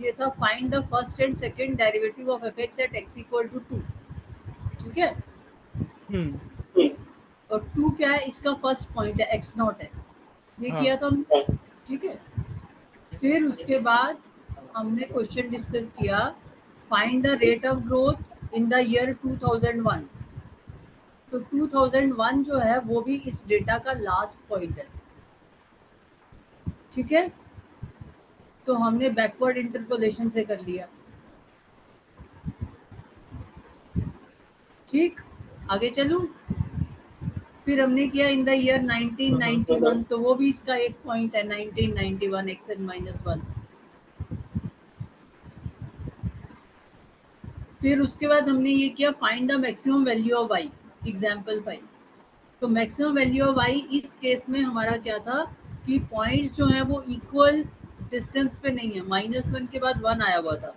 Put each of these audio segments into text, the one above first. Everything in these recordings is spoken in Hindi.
ये था find the first and second derivative of f x at x equal to 2, ठीक है। और 2 क्या है, इसका फर्स्ट पॉइंट है, एक्स नॉट है, ये हाँ। किया था हमने, ठीक है। फिर उसके बाद हमने क्वेश्चन डिस्कस किया, find the rate of growth in the year 2001। तो 2001 जो है वो भी इस डेटा का लास्ट पॉइंट है, ठीक है। तो हमने बैकवर्ड इंटरपोलेशन से कर लिया, ठीक। आगे चलूं, फिर हमने किया इन द ईयर 1991, तो वो भी इसका एक पॉइंट है 1991 एक्स एन माइनस 1। फिर उसके बाद हमने ये किया find the maximum value of y, example 5। तो मैक्सिमम वैल्यू ऑफ वाई इस केस में हमारा क्या था कि पॉइंट्स जो हैं वो इक्वल डिस्टेंस पे नहीं है, -1 के बाद 1 आया हुआ था,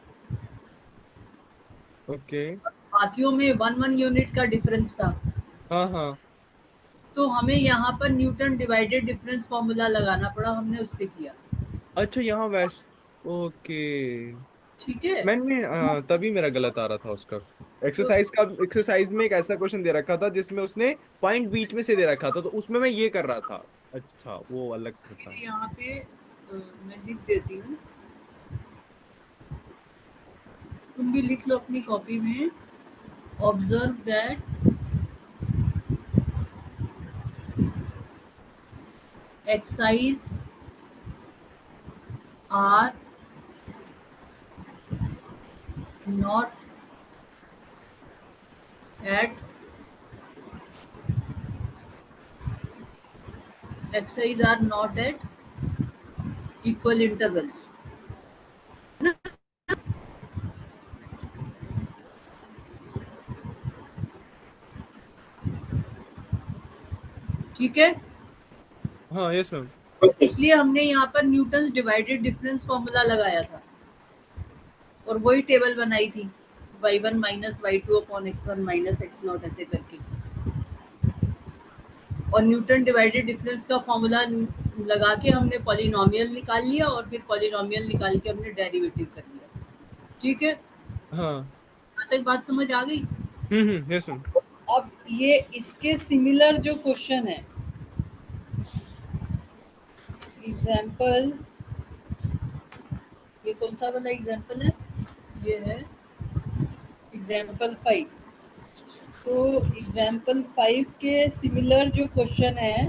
ओके। बाकियों में 1 यूनिट का डिफरेंस था। हाँ हाँ। तो हमें यहाँ पर न्यूटन डिवाइडेड डिफरेंस फॉर्मूला लगाना पड़ा, हमने उससे किया, अच्छा, यहाँ वैस ओके। ठीक है। मैंने तभी मेरा गलत आ रहा था उसका। तो एक्सरसाइज में एक ऐसा क्वेश्चन दे रखा था जिसमें उसने पॉइंट बीच में से दे रखा था, तो उसमें मैं ये कर रहा था। अच्छा, वो अलग था। मेरे यहाँ पे मैं लिख देती हूँ, तुम भी लिख लो अपनी कॉपी में। Observe that exercise are not at exercise are not at equal intervals, ठीक है। हाँ, यस मैम। इसलिए हमने यहाँ पर न्यूटन डिवाइडेड डिफरेंस फॉर्मूला लगाया था और वही टेबल बनाई थी, y1 minus y2 upon x1 minus x0 ऐसे करके। और न्यूटन डिवाइडेड डिफरेंस का फॉर्मूला लगा के हमने पॉलिनोमियल निकाल लिया और फिर पॉलिनोमियल निकाल के हमने डेरिवेटिव कर लिया, ठीक है। हाँ। यहाँ तक बात समझ आ गई। Yes ma'am. अब ये इसके सिमिलर जो क्वेश्चन है, एग्जाम्पल, ये कौन सा वाला एग्जाम्पल है, ये है एग्जाम्पल 5। तो एग्जाम्पल 5 के सिमिलर जो क्वेश्चन है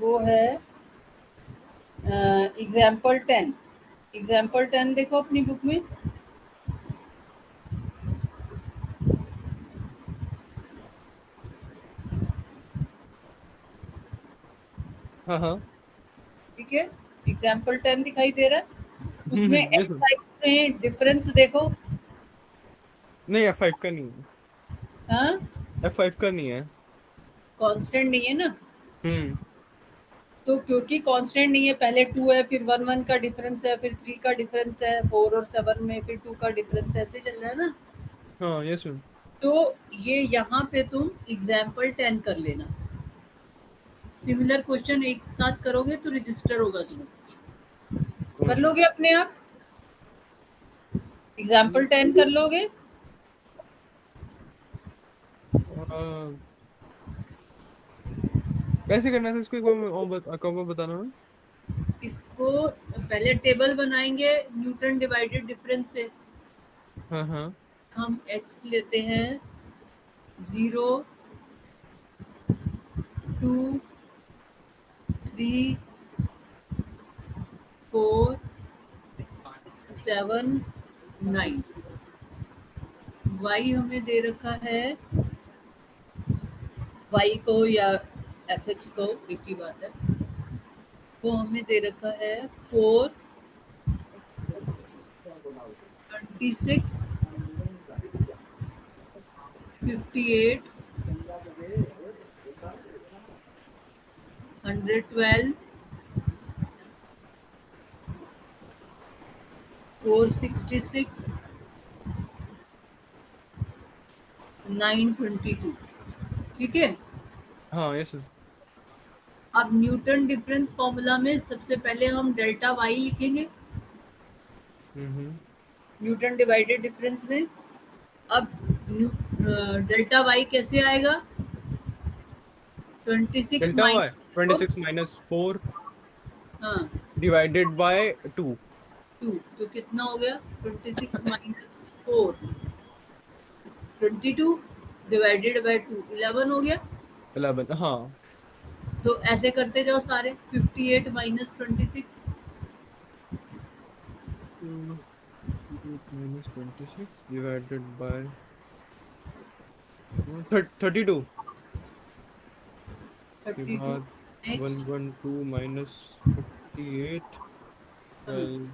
वो है एग्जाम्पल 10। एग्जाम्पल 10 देखो अपनी बुक में, हाँ हाँ। ठीक है। एग्जाम्पल 10 दिखाई दे रहा है, उसमें यस मैम। एक्सरसाइज में डिफरेंस देखो। नहीं, F5 का नहीं है। हाँ, F5 का नहीं है। कांस्टेंट नहीं है ना। हम्म। तो क्योंकि कांस्टेंट नहीं है, पहले 2 है, फिर 1 का डिफरेंस है, फिर 3 का डिफरेंस है, 4 और 7 में फिर 2 का डिफरेंस है, ऐसे चल रहा है ना। हाँ, यस मैम। तो ये यहाँ पे तुम एग्जाम्पल 10 कर लेना, सिमिलर क्वेश्चन एक साथ करोगे तो रजिस्टर होगा, तुम्हें कर लोगे अपने आप, एग्जाम्पल 10 कर लोगे। कैसे करना था इसको, एक बार बताना मैम। इसको पहले टेबल बनाएंगे न्यूटन डिवाइडेड डिफरेंस से। हाँ हाँ। हम x लेते हैं 0, 2, 3, 4, 7, 9। y हमें दे रखा है, y को या fx को, एक ही बात है, वो हमें दे रखा है 4, 26, 58, 112, 466, 922, ठीक है। हाँ, यस मैम। अब न्यूटन डिफरेंस फॉर्मूला में सबसे पहले हम डेल्टा वाई लिखेंगे, न्यूटन डिवाइडेड डिफरेंस में। अब डेल्टा वाई कैसे आएगा? 26 डेल्टा वाई माइनस 26 माइनस 4 हाँ डिवाइडेड बाय 2। 2, तो कितना हो गया? 26 माइनस 4, 22 डिवाइडेड बाय 2, 11 हो गया। 11, हाँ। तो ऐसे करते जाओ सारे। 58 माइनस 26, माइनस 26 डिवाइडेड बाय 32। उसके 32। बाद नेक्स्ट 112 माइनस 58 12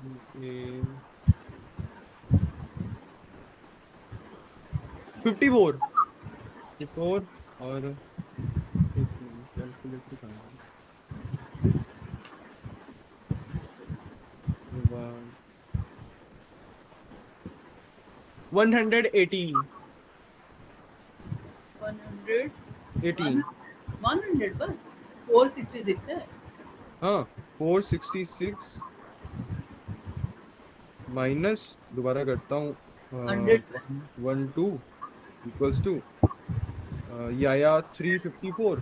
54 54 और एक मिनट कैलकुलेटर कहाँ है? उसके बाद 118 100 18 100 बस 466 है। हाँ 466 माइनस दोबारा करता हूँ 100 112 इक्वल्स टू या 354।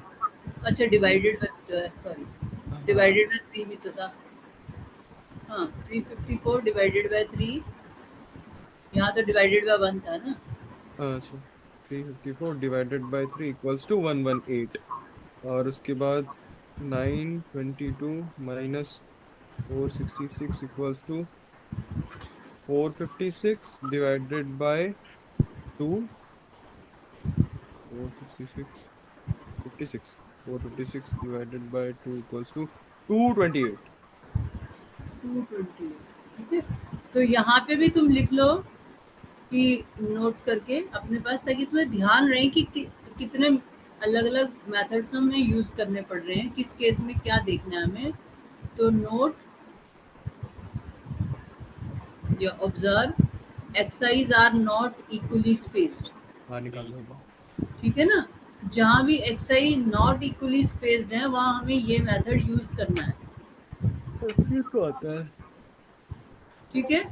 अच्छा डिवाइडेड बाय तो है, सॉरी, हाँ डिवाइडेड बाय 3 भी तो था। हाँ 354 डिवाइडेड बाय 3, यहाँ तो डिवाइडेड बाय 1 था ना। अच्छा 354 डिवाइडेड बाय 3 इक्वल्स टू 118। और उसके बाद 922 minus 466 equals to 456 divided by 2। 466 56 456 divided by 2 equals to 228। 220, ठीक है। तो यहाँ पे भी तुम लिख लो कि नोट करके अपने पास, ताकि तुम्हें ध्यान रहे कि कितने अलग अलग मेथड्स हमें यूज करने पड़ रहे हैं, किस केस में क्या देखना है हमें। तो नोट या observe x's are not equally spaced, हाँ निकाल लो। ठीक है ना। जहाँ भी एक्साई नॉट इक्वली स्पेस्ड है वहाँ हमें ये मेथड यूज करना है, ये तो आता है। ठीक है।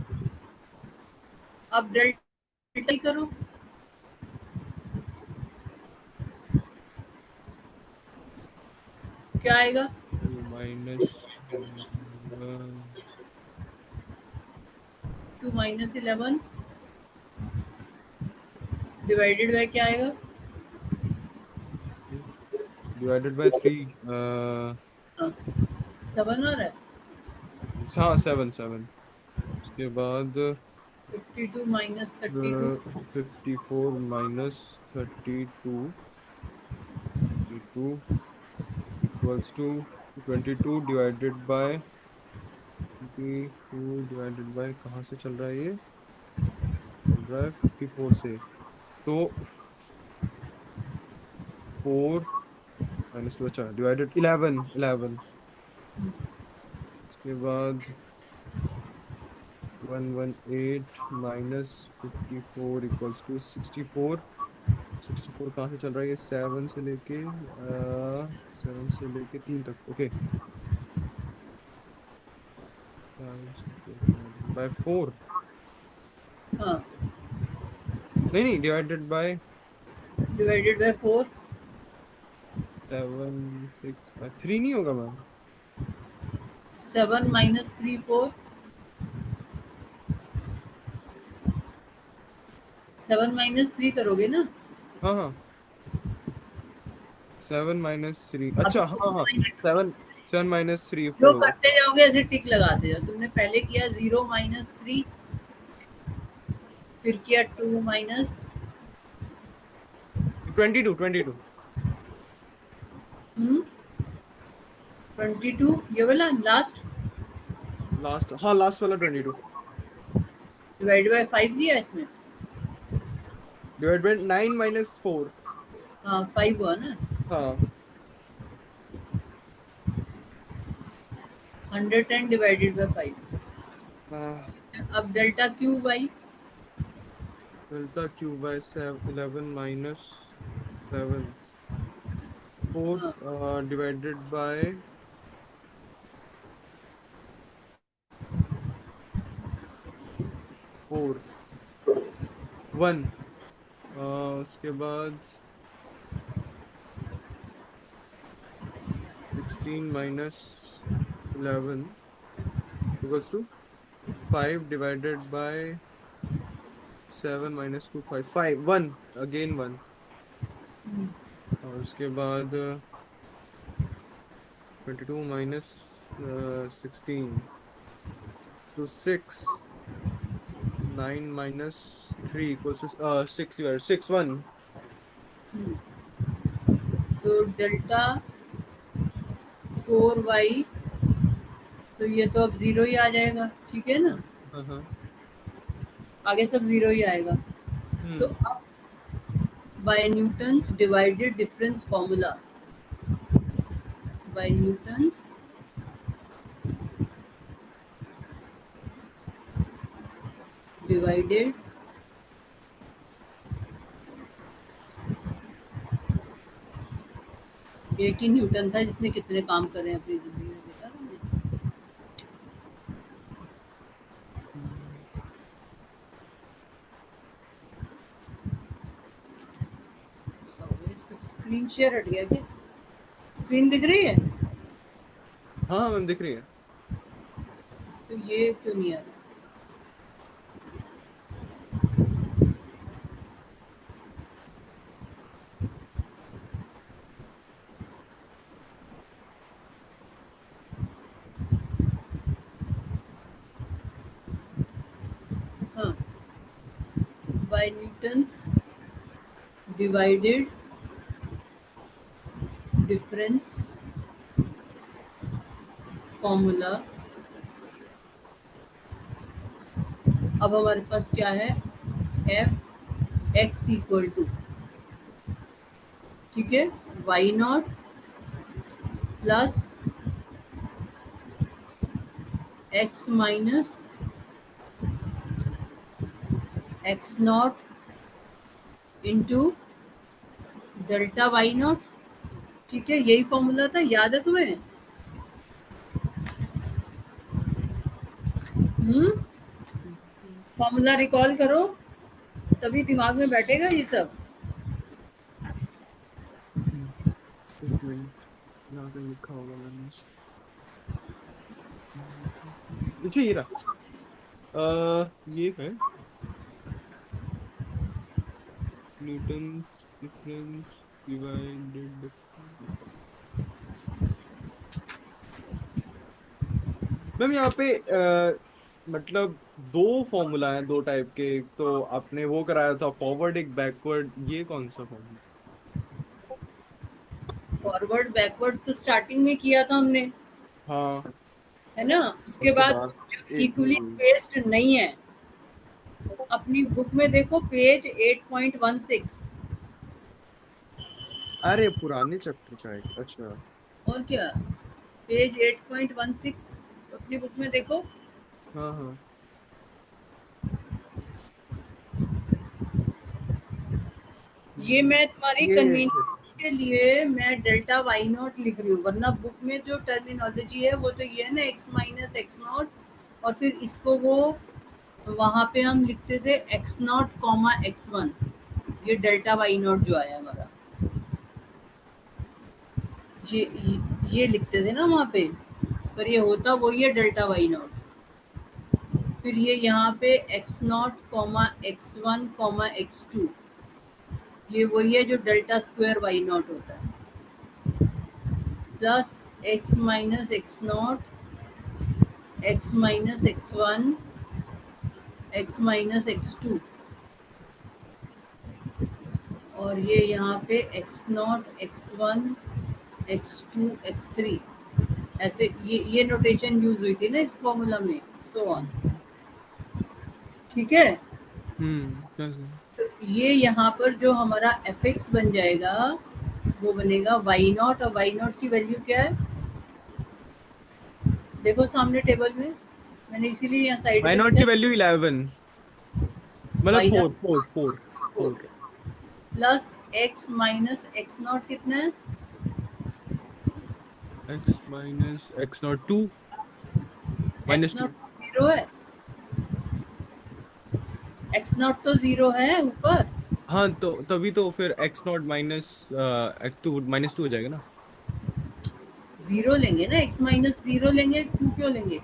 अब डेल्टा करो, क्या आएगा? माइनस 2 माइनस 11 डिवाइडेड बाय क्या आएगा? Divided by 3। 7 आ रहा है। हाँ 7 7। उसके बाद 52 minus 32, 54 minus 32 equals to 22 divided by 22 divided by कहाँ से चल रहा है ये? चल रहा है 54 से। तो 4 माइनस 2, अच्छा डिवाइडेड 11 11। उसके बाद 118 माइनस 54 इक्वल्स टू 64। 64 कहाँ से चल रहा है ये? 7 से लेके 3 तक, ओके। बाय 4। हाँ नहीं नहीं डिवाइडेड बाय डिवाइडेड बाय 4, 7 6 3 नहीं होगा मैम? 7 माइनस 3 4, 7 माइनस 3 करोगे ना। हाँ हाँ 7 - 3, अब अच्छा हाँ हाँ 7 7 - 3 जो 4। करते जाओगे ऐसे टिक लगाते जाओ। तुमने पहले किया 0 माइनस 3, फिर किया 2 माइनस 22 22, ये वाला लास्ट लास्ट, हाँ लास्ट वाला 22 डिवाइड बाय 5 लिया इसमें। Divide by 9 - 4। हाँ 5 हुआ ना। हाँ 110 डिवाइडेड बाय 5। हाँ अब delta q by delta q by 11 - 7 4 divided by 4 1 उसके बाद 16 minus 11 equals to 5 divided by 7 minus 2 5 5 1 again 1 और उसके बाद 22 minus 16 to 6 9 minus 3 equals to 6 divide 6 1 तो डेल्टा 4y, तो ये तो अब जीरो ही आ जाएगा, ठीक है ना, हाँ हाँ आगे सब जीरो ही आएगा। तो अब by Newton's divided difference formula, by Newton's divided एक ही न्यूटन था जिसने कितने काम करे हैं अपनी जिंदगी में, देखा तुमने? इसका स्क्रीन शेयर हट गया क्या? स्क्रीन दिख रही है? हाँ मैम दिख रही है। तो ये क्यों नहीं आ रहा? हाँ, by Newton's divided difference formula. अब हमारे पास क्या है, एफ एक्स इक्वल टू, ठीक है, y naught plus x minus x naught into delta y naught, ठीक है, यही फॉर्मूला था, याद है तुम्हें? फॉर्मूला रिकॉल करो, तभी दिमाग में बैठेगा ये सब। एक मिनट यहाँ पे लिखा होगा मैंने। अच्छा ये रहा। ये है न्यूटन्स डिफरेंस डिवाइडेड। मैम यहाँ पे मतलब दो फॉर्मूला हैं, दो टाइप के। एक तो आपने वो कराया था फॉरवर्ड, एक बैकवर्ड, ये कौन सा फॉर्मूला? फॉरवर्ड बैकवर्ड तो स्टार्टिंग में किया था हमने, हाँ है ना, उसके उसके बाद बाद एक इक्वली ये। स्पेस्ड नहीं है। अपनी बुक में देखो पेज 8.16, अरे पुराने चैप्टर का है, अच्छा। और क्या, पेज 8.16 अपनी बुक में देखो। हाँ हाँ ये मैं तुम्हारी ये कन्वीनियंस के लिए मैं डेल्टा वाई नॉट लिख रही हूँ, वरना बुक में जो टर्मिनोलॉजी है वो तो ये है ना, एक्स माइनस एक्स नॉट, और फिर इसको वो वहाँ पे हम लिखते थे x naught comma x one, ये डेल्टा वाई नॉट जो आया हमारा, ये लिखते थे ना वहाँ पे, पर ये होता वही है डेल्टा वाई नॉट। फिर ये यहाँ पे x naught comma x one comma x two, ये वही है जो डेल्टा स्क्वायर वाई नॉट होता है, plus x minus x naught x minus x one x minus x two, और ये यहाँ पे x naught x one x two x three, ऐसे ये नोटेशन यूज हुई थी ना इस फॉर्मूला में, सो ऑन, ठीक है। कैसे? तो ये यहाँ पर जो हमारा एफ एक्स बन जाएगा वो बनेगा वाई नॉट, और वाई नॉट की वैल्यू क्या है, देखो सामने टेबल में, मैंने इसीलिए यहाँ साइड वाई में नॉट लिखा की वैल्यू 11, मतलब y four naught four four four plus x minus x naught कितना है, x minus x naught 2 x minus naught 2। Zero है, एक्स नॉट तो जीरो है ऊपर। हाँ तो तभी तो फिर एक्स नॉट माइनस -2 हो जाएगा ना। जीरो लेंगे ना, एक्स माइनस जीरो लेंगे, टू क्यों लेंगे?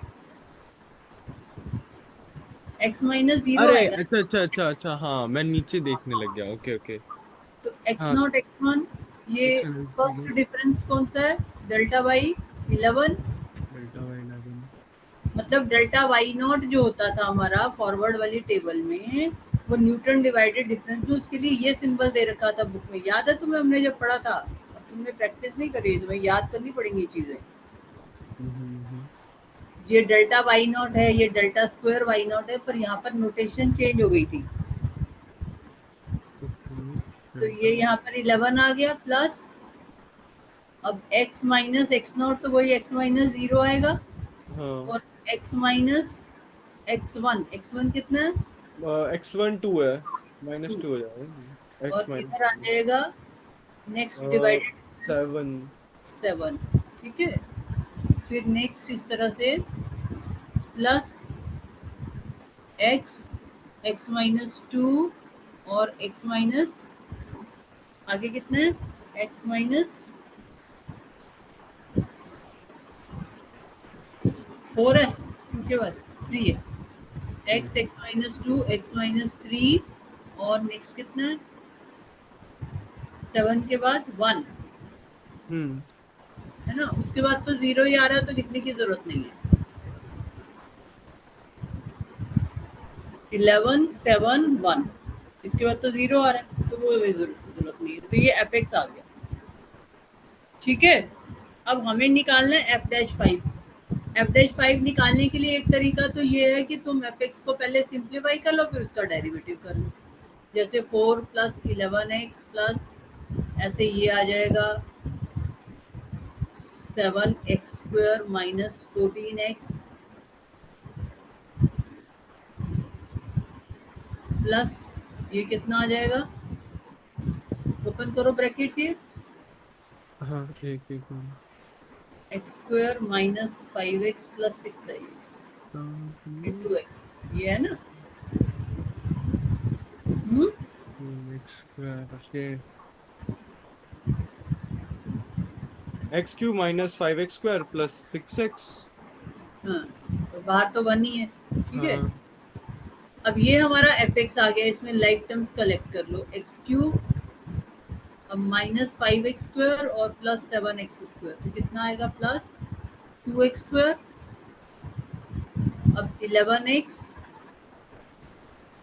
एक्स माइनस जीरो अरे आएगा। अच्छा अच्छा अच्छा अच्छा, हाँ मैं नीचे देखने लग गया, ओके ओके। तो एक्स हाँ, नॉट एक्स वन, ये एक फर्स्ट सेकंड। डिफरेंस कौन सा है? Delta by 11। Delta by 11। मतलब डेल्टा वाई नॉट जो होता था हमारा फॉरवर्ड वाली टेबल में, वो न्यूटन डिवाइडेड डिफरेंस में, उसके लिए ये सिंबल दे रखा था बुक में, याद है तुम्हें? हमने जब पढ़ा था। अब तुमने प्रैक्टिस नहीं करी है, तुम्हें याद करनी पड़ेंगी ये चीजें। हम्म। ये डेल्टा वाई नॉट है, ये डेल्टा स्क्वायर वाई नॉट है, पर यहाँ पर नोटेशन चेंज हो गई थी। ओके। तो ये डेल्टा। यहाँ पर 11 आ गया प्लस, अब x माइनस एक्स नॉट तो वही x माइनस जीरो आएगा, हाँ, और x माइनस एक्स वन कितना है? x1 2 है, टू। -2 हो जाएगा, x और माइनस इधर आ 2। जाएगा नेक्स्ट डिवाइडेड 7। 7। ठीक है, फिर नेक्स्ट इस तरह से plus x, x minus two, और x माइनस आगे कितना है? x माइनस 4 है, टू के बाद 3 है। हम्म। x, x minus two, x minus three, और नेक्स्ट कितना है? 7 के बाद 1, हम्म। है ना? उसके बाद तो जीरो ही आ रहा है, तो लिखने की जरूरत नहीं है। 11 7 1, इसके बाद तो जीरो आ रहा है, तो वो भी जरूरत नहीं है, तो ये एफ एक्स आ गया। ठीक है, अब हमें निकालना है F dash five. F dash five निकालने के लिए एक तरीका तो ये है कि तुम एफ एक्स को पहले सिंप्लीफाई कर लो, फिर उसका डेरिवेटिव कर लो। जैसे 4 प्लस 11x प्लस, ऐसे ये आ जाएगा 7x square minus 14x plus, ये कितना आ जाएगा? ओपन करो ब्रैकेट्स, ये हाँ, एक एक minute. X square minus 5x plus 6 है, ये 2x, ये है ना? Hmm. X square okay, x³ -5x² plus 6x। हाँ, तो बाहर तो 1 ही है। ठीक है, हाँ। अब ये हमारा एफ एक्स आ गया, इसमें लाइक टर्म्स कलेक्ट कर लो, एक्स क्यूब, अब माइनस 5x स्क्वायर और प्लस 7x स्क्वायर, तो कितना आएगा? प्लस 2x स्क्वायर, अब 11x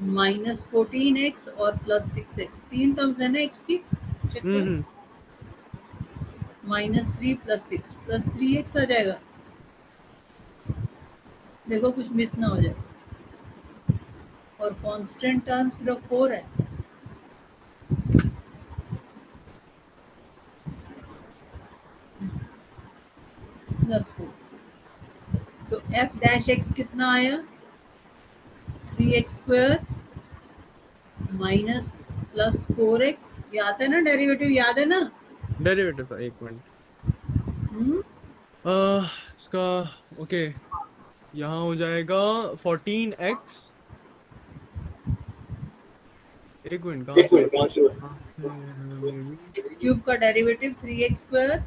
माइनस 14x और प्लस 6x, तीन टर्म्स है ना एक्स की, चेक करो। हम्म। -3 प्लस 6 प्लस 3x आ जाएगा। देखो कुछ मिस ना हो जाए, और कांस्टेंट टर्म सिर्फ 4 है, प्लस 4। तो एफ डैश एक्स कितना आया? 3x square minus plus 4x, ये आता है ना डेरिवेटिव, याद है ना? डेरिवेटिव था, एक मिनट। हम्म। इसका ओके, यहाँ हो जाएगा 14x। एक मिनट, कहाँ एक से? मिनट, 5 हाँ, मे बी एक्स क्यूब का डेरिवेटिव 3x स्क्वायर,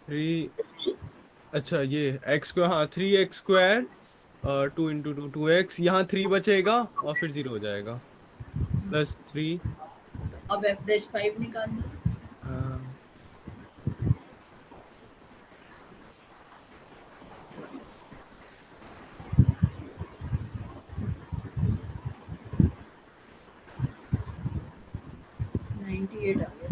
3। अच्छा, ये x को, हाँ 3x², 2 × 2 2x, यहाँ 3 बचेगा और फिर 0 हो जाएगा, +3। अब एफ डैश फाइव निकालना। हाँ। 98 आ गया।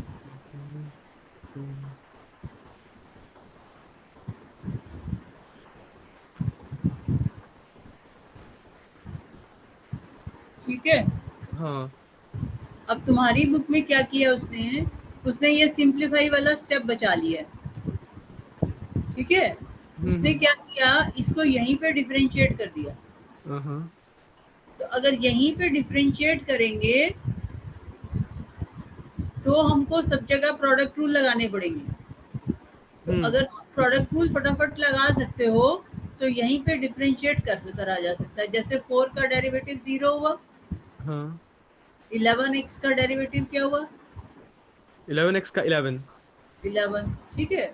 ठीक है, हाँ। अब तुम्हारी बुक में क्या किया उसने? उसने ये सिंप्लीफाई वाला स्टेप बचा लिया है। ठीक है, उसने हम्म। क्या किया, इसको यहीं पे डिफरेंशिएट कर दिया। हाँ। तो अगर यहीं पे डिफरेंशिएट करेंगे तो हमको सब जगह प्रोडक्ट रूल लगाने पड़ेंगे। तो हम्म। अगर तुम प्रोडक्ट रूल फटाफट लगा सकते हो, तो यहीं पे डिफरेंशिएट करा जा सकता है। जैसे 4 का डेरिवेटिव 0 हुआ, हाँ 11x का डेरिवेटिव क्या हुआ? 11x का 11। 11, ठीक है।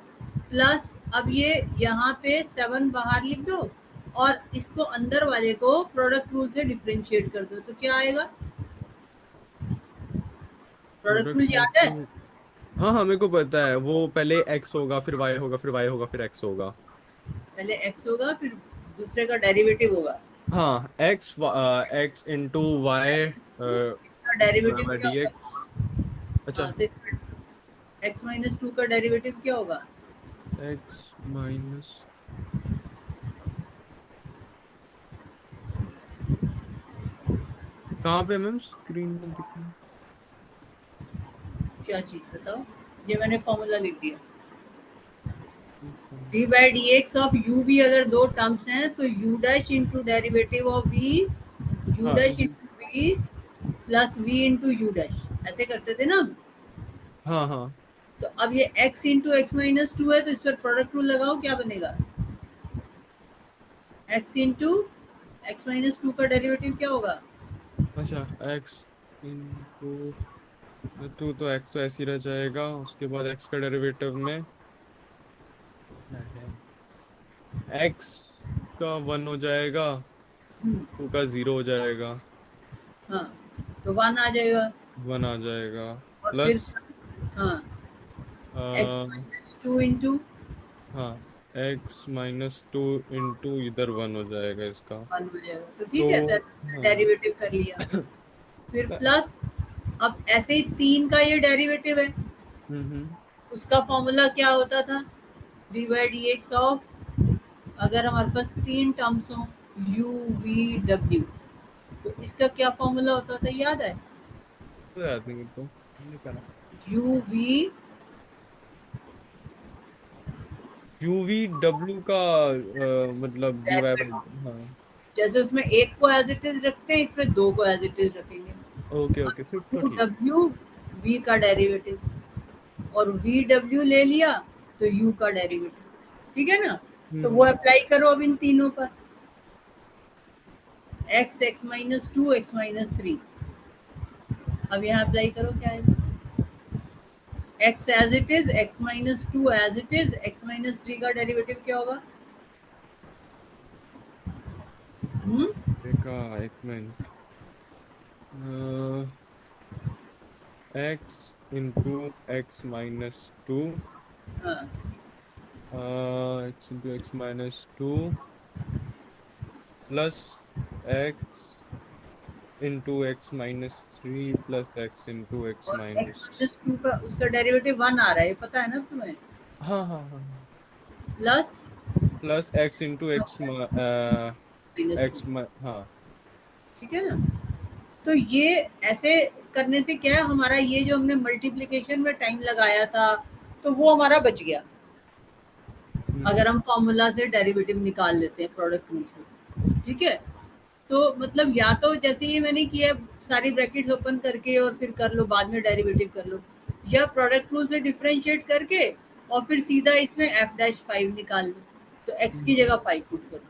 प्लस अब ये यहाँ पे 7 बाहर लिख दो और इसको अंदर वाले को प्रोडक्ट रूल से डिफरेंशिएट कर दो, तो क्या आएगा? प्रोडक्ट प्रोडक्ट रूल रूल याद है? से, हाँ हाँ मेरे को पता है, वो पहले x होगा फिर y होगा फिर y होगा फिर x होगा। पहले x होगा फिर दूसरे का डेरिवेटिव होगा। हाँ x इंटू वाई इसका डेरिवेटिव बाय क्या डी होगा? एक्स। अच्छा हाँ, तो इसका x माइनस 2 का डेरिवेटिव क्या होगा? x माइनस, कहाँ पे मैम स्क्रीन में दिखा? क्या चीज बताओ? ये मैंने फॉर्मूला लिख दिया। D by d x of u v, अगर दो टर्म्स हैं तो u dash into derivative of v, u हाँ dash into v plus v into u dash, ऐसे करते थे ना हम। हाँ हाँ। तो अब ये x इंटू एक्स माइनस 2 है, तो इस पर प्रोडक्ट रूल लगाओ, क्या बनेगा? x इंटू एक्स माइनस 2 का डेरिवेटिव क्या होगा? अच्छा x इंटू टू, तो x तो ऐसे ही रह जाएगा, उसके बाद x का डेरिवेटिव में x का 1 हो जाएगा, हम्म, 2 का 0 हो जाएगा, हाँ, तो 1 आ जाएगा। 1 आ जाएगा, और फिर प्लस हाँ, एक्स माइनस 2 इंटू हाँ x-2 इंटू इधर 1 हो जाएगा इसका। 1 हो जाएगा, तो तो ठीक है, तो हाँ डेरिवेटिव कर लिया। फिर प्लस, अब ऐसे ही 3 का ये डेरिवेटिव है, हम्म। उसका फॉर्मूला क्या होता था? D by d x of, अगर हमारे पास 3 टर्म्स हो, यू वी डब्ल्यू, तो इसका क्या फॉर्मूला होता था, याद है? तो याद नहीं मेरे को, हमने करा यू वी, यूवी डब्ल्यू का मतलब डीवाई बाई, हाँ जैसे उसमें एक को एज इट इज रखते हैं, इसमें दो को एज इट इज रखेंगे। ओके ओके फिर तो यू ठीक। डब्ल्यू वी का डेरिवेटिव, और वी डब्ल्यू ले लिया तो यू का डेरिवेटिव, ठीक है ना? तो वो हम्म। अप्लाई करो अब इन तीनों पर, x, x minus 2, x minus 3। अब यहाँ अप्लाई करो, क्या आएगा? X as it is, x minus 2 as it is, x minus 3 का डेरिवेटिव क्या होगा? हम्म, देखा, एक मिनट, एक्स इंटू x-2, हाँ, x into x-2 plus x into x-3 plus x into x और एक्स माइनस, माइनस 2 का उसका डेरिवेटिव 1 आ रहा है, पता है ना तुम्हें? हाँ हाँ हाँ, plus plus x into x minus 2, x, हाँ। ठीक है ना? तो ये ऐसे करने से क्या है, हमारा ये जो हमने मल्टीप्लिकेशन में टाइम लगाया था, तो वो हमारा बच गया, हम्म अगर हम फॉर्मूला से डेरिवेटिव निकाल लेते हैं प्रोडक्ट रूल से, ठीक है? तो मतलब या तो जैसे ये मैंने किया, सारी ब्रैकेट्स ओपन करके और फिर कर लो, बाद में डेरिवेटिव कर लो, या प्रोडक्ट रूल से डिफरेंशिएट करके और फिर सीधा इसमें एफ डैश 5 निकाल लो, तो एक्स की हम्म, जगह 5 पुट कर दो,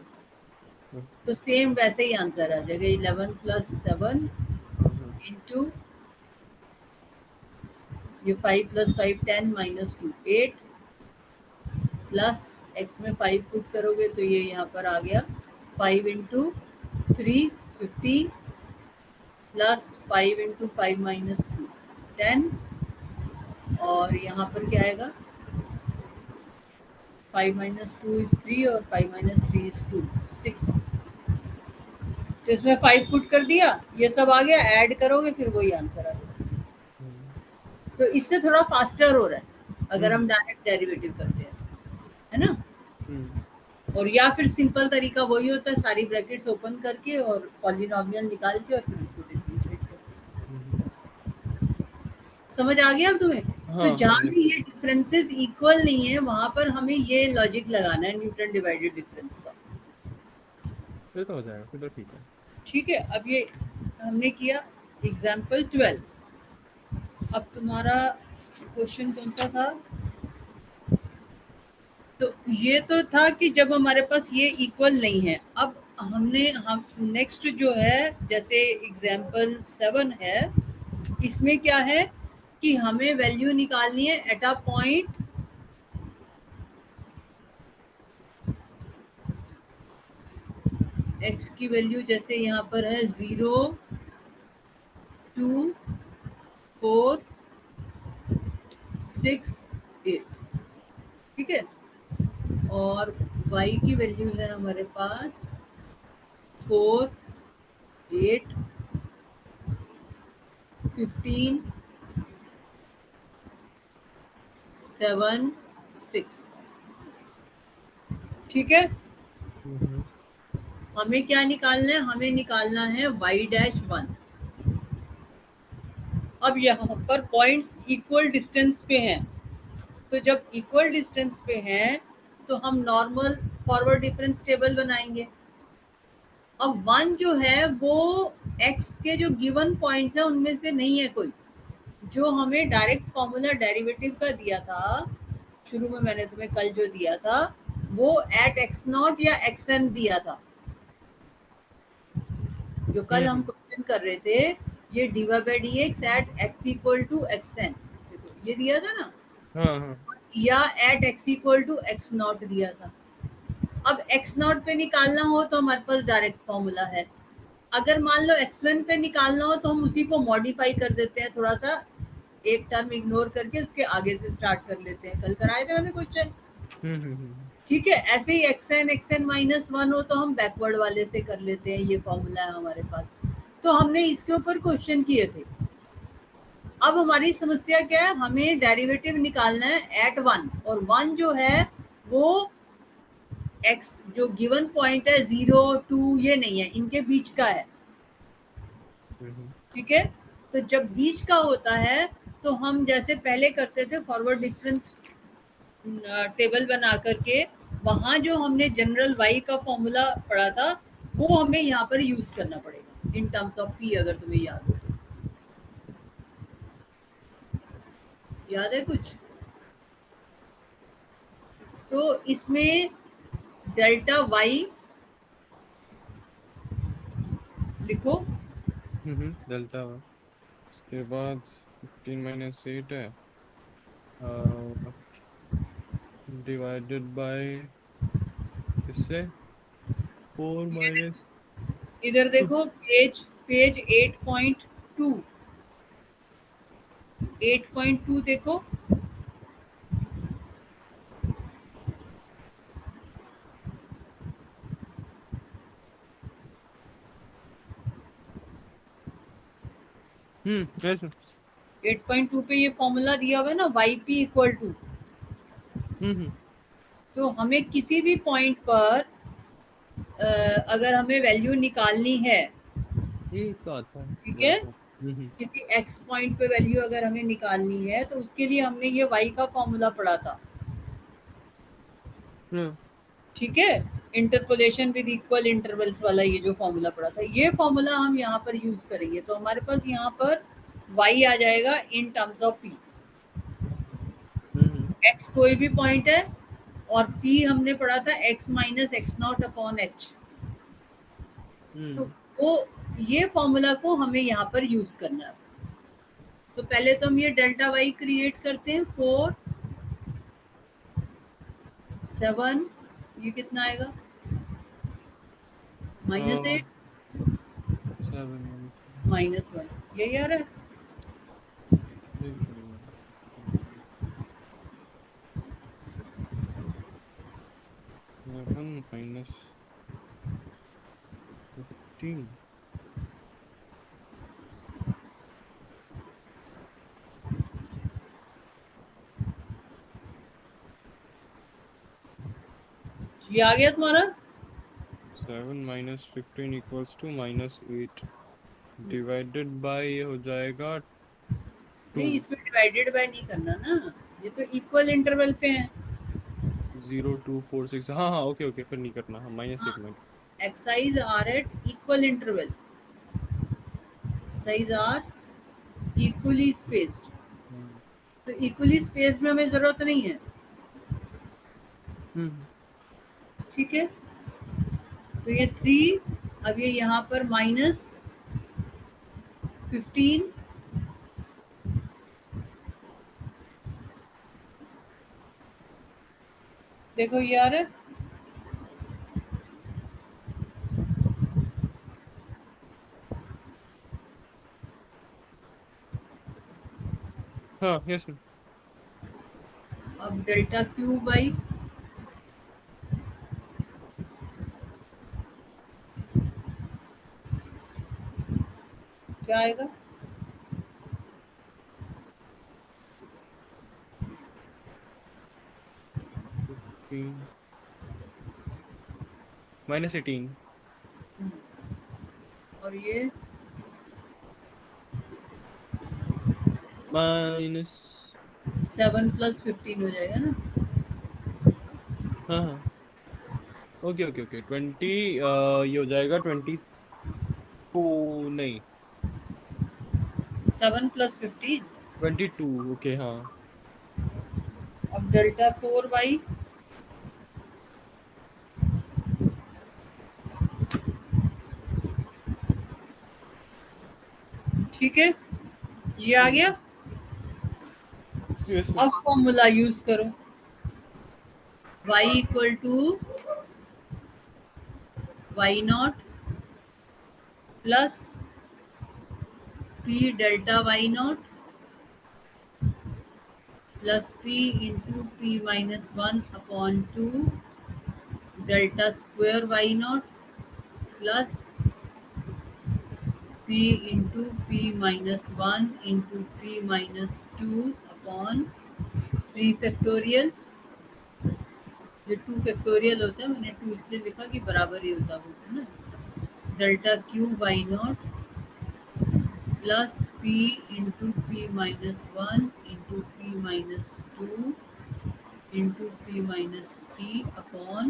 तो सेम वैसे ही आंसर आ जाएगा, 11 प्लस 7 हाँ इंटू ये 5 प्लस 5 10 माइनस 2 8, प्लस एक्स में 5 पुट करोगे तो ये यहाँ पर आ गया 5 इंटू 3 15, प्लस 5 इंटू 5 माइनस 3 10, और यहाँ पर क्या आएगा? 5 माइनस 2 इज 3 और 5 माइनस 3 इज 2, 6। तो इसमें 5 पुट कर दिया, ये सब आ गया, ऐड करोगे फिर वही आंसर आ जाएगा। हम्म तो इससे थोड़ा फास्टर हो रहा है अगर हम हम्म डायरेक्ट डेरिवेटिव करते हैं, है ना? हम्म और या फिर सिंपल तरीका वही होता है, सारी ब्रैकेट्स ओपन करके और पॉलिनॉमियल निकाल के और फिर उसको डिफरेंशिएट करके। हम्म। समझ आ गया अब तुम्हें? तो हाँ जहाँ मैंने, भी ये डिफरेंसेस इक्वल नहीं है, वहां पर हमें ये लॉजिक लगाना है न्यूटन डिवाइडेड डिफरेंस का। फिर तो हो जाएगा, फिर तो ठीक है। ठीक है, अब ये हमने किया एग्जाम्पल 12। अब तुम्हारा क्वेश्चन कौन सा था? तो ये तो था कि जब हमारे पास ये इक्वल नहीं है, अब हमने हम नेक्स्ट जो है जैसे एग्जाम्पल 7 है, इसमें क्या है कि हमें वैल्यू निकालनी है एट अ पॉइंट x की वैल्यू जैसे यहाँ पर है 0, 2, 4, 6, 8, ठीक है। और y की वैल्यूज है हमारे पास 4, 8, 15, 7, 6, ठीक है। हम्म हमें क्या निकालना है, हमें निकालना है y-1। अब यहाँ पर पॉइंट्स इक्वल डिस्टेंस पे हैं, तो जब इक्वल डिस्टेंस पे हैं तो हम नॉर्मल फॉरवर्ड डिफरेंस टेबल बनाएंगे। अब 1 जो है वो x के जो गिवन पॉइंट्स है उनमें से नहीं है कोई, जो हमें डायरेक्ट फॉर्मूला डेरिवेटिव का दिया था शुरू में, मैंने तुम्हें कल जो दिया था वो एट x0 या xn दिया था, जो कल हम हम्म क्वेश्चन कर रहे थे। ये dy by dx at x equal to xn, देखो ये दिया था ना, हाँ हाँ या eight x equal to x0 दिया था। अब x0 पे निकालना हो तो हमारे पास डायरेक्ट फॉर्मूला है। अगर मान लो x1 पे निकालना हो तो हम उसी को मॉडिफाई कर देते हैं, थोड़ा सा एक टर्म इग्नोर करके उसके आगे से स्टार्ट कर लेते हैं, कल कराए थे मैंने क्वेश्चन, हम्म। ठीक है। ऐसे ही xn हो तो हम बैकवर्ड वाले से कर लेते हैं, ये फॉर्मूला है हमारे पास। तो हमने इसके ऊपर क्वेश्चन किए थे। अब हमारी समस्या क्या है, हमें डेरिवेटिव निकालना है एट 1, और 1 जो है वो x जो गिवन पॉइंट है 0, 2 ये नहीं है, इनके बीच का है, ठीक है। तो जब बीच का होता है तो हम जैसे पहले करते थे फॉरवर्ड डिफरेंस टेबल बना करके, वहां जो हमने जनरल y का फॉर्मूला पढ़ा था वो हमें यहाँ पर यूज करना पड़ेगा इन टर्म्स ऑफ p, अगर तुम्हें याद हो तो। याद है कुछ? तो इसमें डेल्टा y लिखो, डेल्टा उसके बाद 15 - 8 है, डिवाइडेड बाय इससे 4 - इधर देखो पेज पेज 8.2, 8.2 देखो। कैसे 8.2 पे ये फॉर्मूला दिया हुआ है ना, वाई पी इक्वल टू। हम्म तो हमें किसी भी पॉइंट पर अगर हमें वैल्यू निकालनी है, ये तो आता है ठीक है, बराबर। किसी एक्स पॉइंट पे वैल्यू अगर हमें निकालनी है तो उसके लिए हमने ये वाई का फॉर्मूला पढ़ा था, हम्म ठीक है। इंटरपोलेशन विद इक्वल इंटरवल्स वाला ये जो फॉर्मूला पढ़ा था, ये फॉर्मूला हम यहाँ पर यूज करेंगे। तो हमारे पास यहाँ पर वाई आ जाएगा in terms of P. Hmm x कोई भी पॉइंट है, और पी हमने पढ़ा था x minus x naught upon H. तो हम्म वो ये फॉर्मूला को हमें यहाँ पर यूज करना है। तो पहले तो हम ये डेल्टा वाई क्रिएट करते हैं, 4, 7, ये कितना आएगा, -8, 7 -1, यही आ रहा है। 7 - 15। ये आ गया तुम्हारा। 7 - 15 इक्वल्स टू -8, डिवाइडेड बाय ये हो जाएगा 2। नहीं, इसमें डिवाइडेड बाय नहीं करना ना, ये तो इक्वल इंटरवल पे है। 0, 2, 4, 6, हाँ हाँ ओके ओके, फिर नहीं करना, हाँ -8 में। Excise are at equal interval, size are equally spaced. Hmm तो इक्वली स्पेस्ड में हमें जरूरत नहीं है, हम्म ठीक है। तो ये 3, अब ये यहाँ पर -15, देखो ये आ रहा है। हाँ यस मैम। अब डेल्टा क्यू बाई क्या आएगा? -18। और ये माइनस। 7 + 15 हो जाएगा ना? हाँ हाँ। Okay okay okay 20। ये हो जाएगा 24 नहीं, 7 + 15। 22। ओके हाँ। अब डेल्टा 4 y, ठीक है, ये आ गया। Yes ma'am. अब फॉर्मूला यूज करो, y equal to y0 plus p delta y0 plus p into p-1/2 delta square y0 plus p into p-1 into p-2 upon 3 factorial. ये 2 फैक्टोरियल होता है, मैंने 2 इसलिए लिखा कि बराबर ही होता है ना। Delta Q y0 plus p into p-1 into p-2 into p-3 upon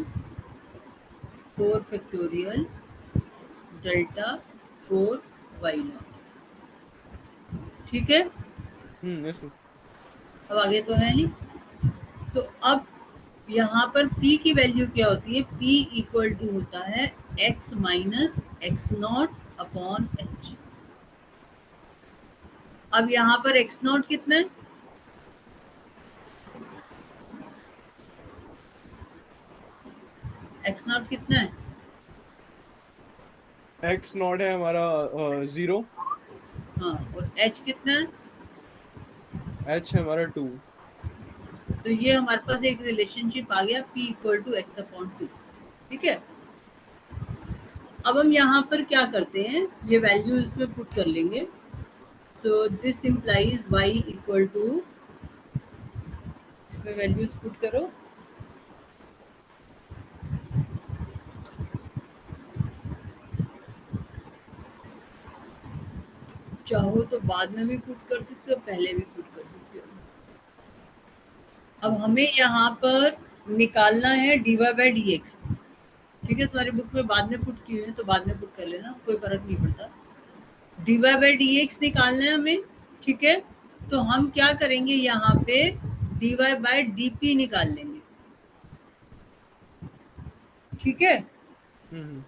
4 factorial delta 4 y0। ठीक है, यस मैम। अब आगे तो है नहीं। तो अब यहाँ पर p की वैल्यू क्या होती है? p इक्वल टू होता है x minus x0 upon h। अब यहाँ पर x0 कितना है? x0 कितना है? एक्स नॉट है हमारा 0। हाँ, और h कितना है? एच है हमारा 2। तो ये हमारे पास एक रिलेशनशिप आ गया, p equal to x upon 2। ठीक है, अब हम यहाँ पर क्या करते हैं, ये वैल्यू इसमें पुट कर लेंगे। So this implies y equal to, इसमें वैल्यूज पुट करो, चाहो तो बाद में भी पुट कर सकते हो, पहले भी पुट कर सकते हो। अब हमें यहाँ पर निकालना है dy बाई डी एक्स। ठीक है, तुम्हारी बुक में बाद में पुट किए हैं तो बाद में पुट कर लेना, कोई फर्क नहीं पड़ता। dy बाई डी एक्स निकालना है हमें। ठीक है, तो हम क्या करेंगे, यहाँ पे dy बाई डी पी निकाल लेंगे। ठीक है, हम्म।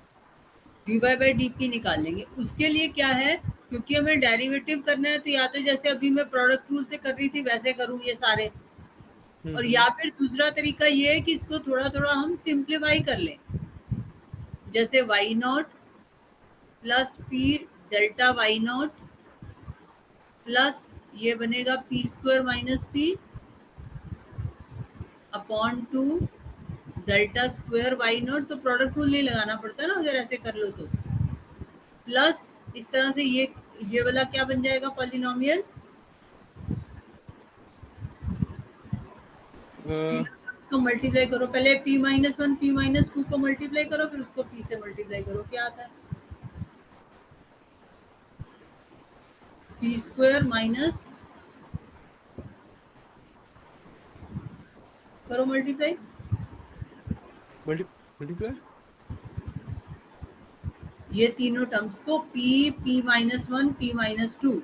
dy बाई डी पी निकाल लेंगे। उसके लिए क्या है, क्योंकि हमें डेरिवेटिव करना है, तो या तो जैसे अभी मैं प्रोडक्ट रूल से कर रही थी वैसे करूँ ये सारे, और हम्म। या फिर दूसरा तरीका ये है कि इसको थोड़ा थोड़ा हम सिंप्लीफाई कर लें। जैसे y0 plus p delta y0 plus ये बनेगा p² minus p upon 2 delta square y0। तो प्रोडक्ट रूल नहीं लगाना पड़ता ना अगर ऐसे कर लो तो। प्लस इस तरह से ये वाला क्या बन जाएगा, पॉलिनोमियल। तीनों को मल्टीप्लाई करो, पहले p-1 p-2 को मल्टीप्लाई करो, फिर उसको p से मल्टीप्लाई करो, क्या आता है? p² माइनस, करो मल्टीप्लाई। मल्टीप्लाई। ये तीनों टर्म्स को p p-1 p-2,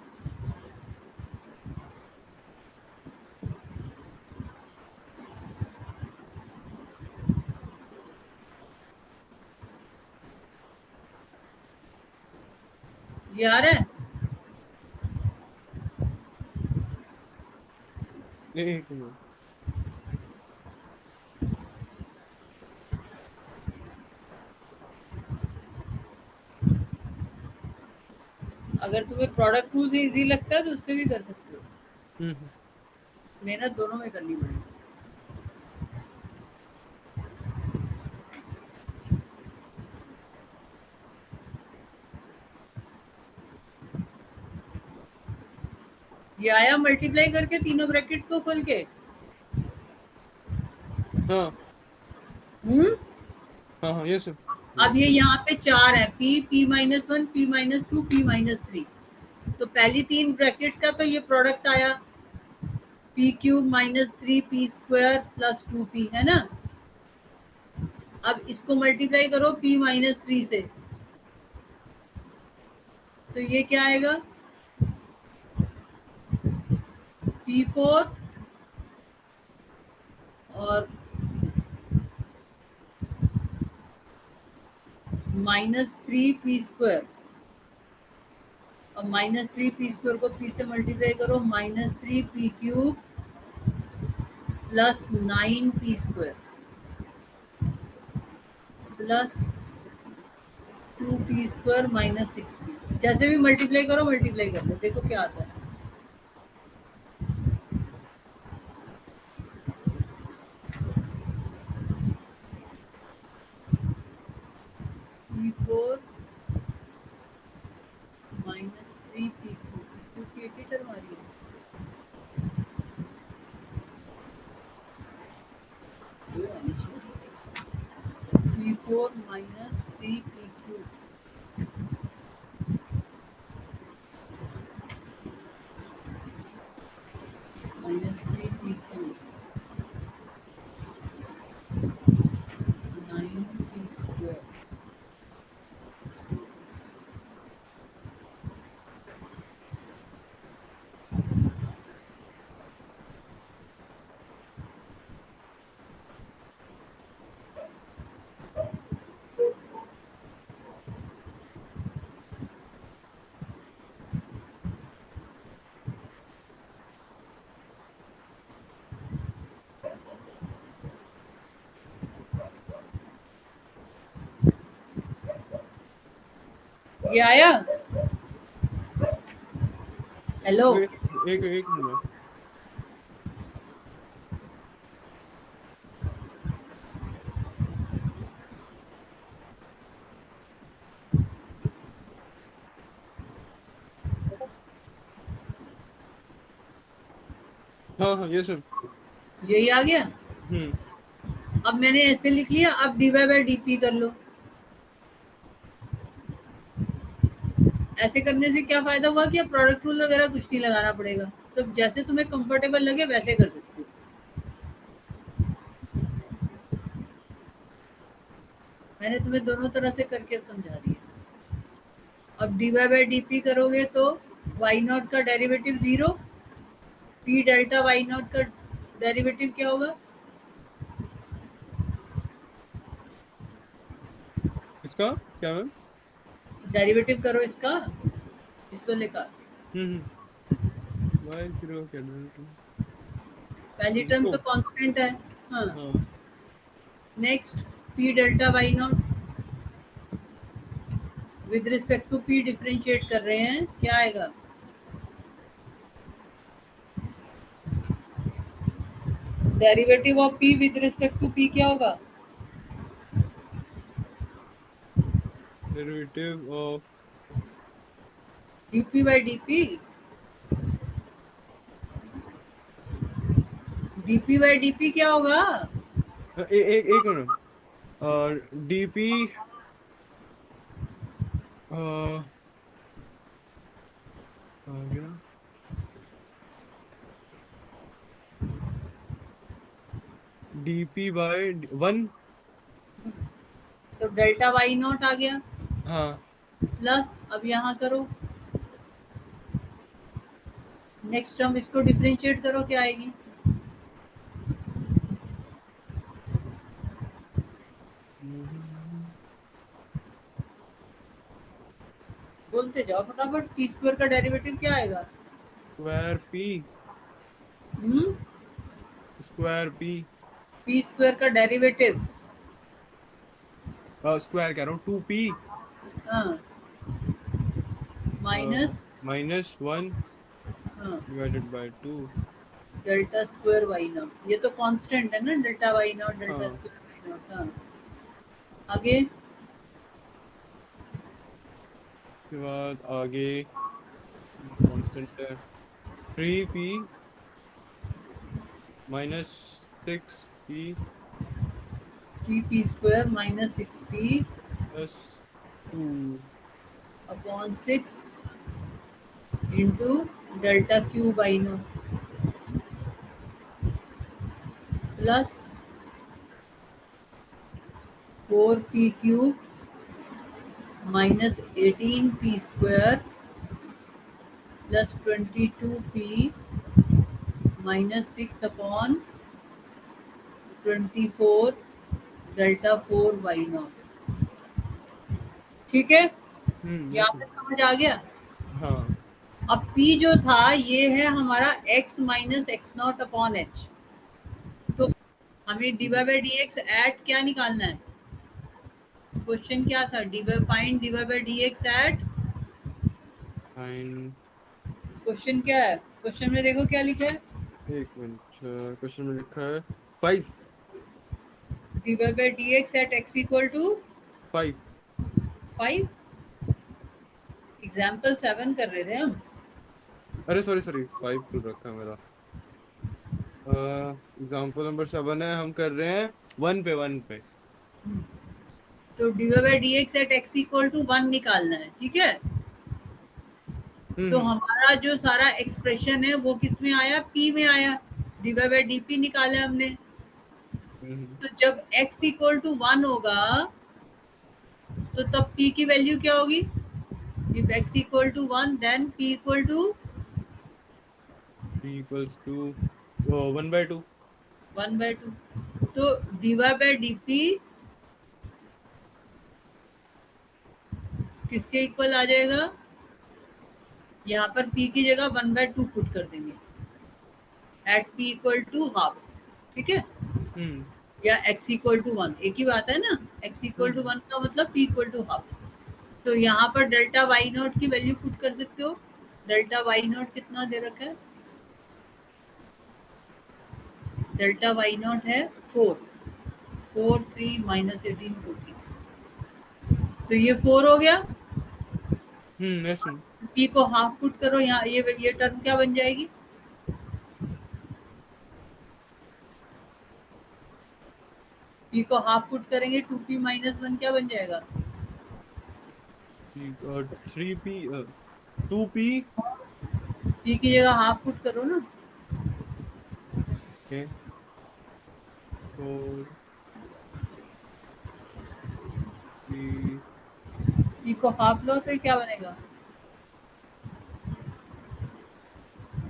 ये आ रहा है? एक मिनट। अगर तुम्हें प्रोडक्ट रूल से इजी लगता है तो उससे भी कर सकते हो, हम्म। मेहनत दोनों में करनी पड़ेगी। ये आया मल्टीप्लाई करके तीनों ब्रैकेट्स को खोल के? हाँ हम्म। हाँ हाँ, ये सब। अब ये यहाँ पे चार है, पी, P-1, P-2, P-3। तो पहली तीन ब्रैकेट्स का तो ये प्रोडक्ट आया, P³ -3 P² + 2P, है ना? अब इसको मल्टीप्लाई करो P-3 से, तो ये क्या आएगा? P4 और -3 P², और -3 P² को P से मल्टीप्लाई करो, -3 P³ +9 P² +2 P² -6P। जैसे भी मल्टीप्लाई करो, मल्टीप्लाई कर लो, देखो क्या आता है। P4 -3 PQ की एक ही टर्म आ रही है। दो आनी चाहिए। P4 -3 PQ -3 PQ 9 P² +2 P²। ये आया? हेलो? एक एक मिनट। हाँ हाँ, ये सब। यही आ गया? हम्म। अब मैंने ऐसे लिख लिया, अब dy/dp कर लो। ऐसे करने से क्या फायदा हुआ कि अब प्रोडक्ट रूल वगैरह कुछ नहीं लगाना पड़ेगा, तो जैसे तुम्हें कंफर्टेबल लगे वैसे कर सकते हो। मैंने तुम्हें दोनों तरह से करके समझा दिया। अब dy/dp करोगे तो y0 का डेरिवेटिव 0, p डेल्टा y0 का डेरिवेटिव क्या होगा? इसका क्या मैम? डेरिवेटिव करो इसका, इस वाले का। हम्म। वाई जीरो क्या? पहली टर्म इसको। तो कांस्टेंट है। हाँ। हाँ। Next, p delta y0 with respect to p differentiate कर रहे हैं, क्या आएगा? Derivative of p with respect to p क्या होगा? Derivative of. dp/dp, dp/dp क्या होगा? एक एक मिनट। और डीपी आ गया। DP/1। तो डेल्टा y0 आ गया, हाँ। प्लस अब यहाँ करो, नेक्स्ट टर्म इसको डिफरेंशिएट करो, क्या आएगी? बोलते जाओ फटाफट। पी स्क्वायर का डेरिवेटिव क्या आएगा? Square p, hmm, square p, p square का डेरिवेटिव। स्क्वायर कह रहा हूँ, 2p हाँ, माइनस, माइनस 1 हाँ, divided by 2। Delta square y naught. ये तो कांस्टेंट है ना, डेल्टा वाई नॉट, डेल्टा हाँ, स्क्वायर वाई नॉट। हाँ, आगे। उसके बाद आगे कांस्टेंट है, 3p minus 6p 3p square minus 6p plus 2। Upon 6 into delta cube i naught plus 4p cube minus 18p square plus 22p minus 6 upon 24 delta 4 y naught. ठीक है, यस। यहाँ तक समझ आ गया? हाँ। अब p जो था ये है हमारा x minus x naught upon H. तो हमें d y by d x at क्या निकालना है? क्वेश्चन क्या था? Find d y by d x at. Fine, question क्या है? क्वेश्चन में देखो क्या लिखा है। एक मिनट, क्वेश्चन में लिखा है 5। D y by d x at x equal to 5। 5। Example 7 कर रहे थे हम। अरे सॉरी सॉरी, 5 टू रखा है मेरा। एग्जाम्पल नंबर 7 है, हम कर रहे हैं 1 पे 1 पे। तो d y by d x at x equal to 1 निकालना है, ठीक है? तो हम्म हमारा जो सारा एक्सप्रेशन है वो किस में आया? पी में आया। D y by d p निकाला हमने। हम्म तो जब x इक्वल टू 1 होगा तो तब p की वैल्यू क्या होगी? If x equal to 1 then p equal to p equals to 1/2। 1/2। तो dy बाई डी पी किसके इक्वल आ जाएगा? यहाँ पर p की जगह 1/2 पुट कर देंगे at p equal to half. ठीक है, हम्म या x इक्वल टू 1, एक ही बात है ना। x इक्वल टू हम्म 1 का मतलब p इक्वल टू हाफ। तो यहाँ पर डेल्टा वाई नॉट की वैल्यू पुट कर सकते हो। डेल्टा वाई नॉट कितना दे रखा है? डेल्टा वाई नॉट है 4। 4 3 माइनस 18 14। तो ये 4 हो गया। यस। p को हाफ पुट करो यहाँ, ये टर्म क्या बन जाएगी? p को हाफ पुट करेंगे 2p माइनस 1 क्या बन जाएगा? 3p 2p। p की जगह हाफ पुट करो ना। Okay, 4p। p को हाफ लो तो ये क्या बनेगा?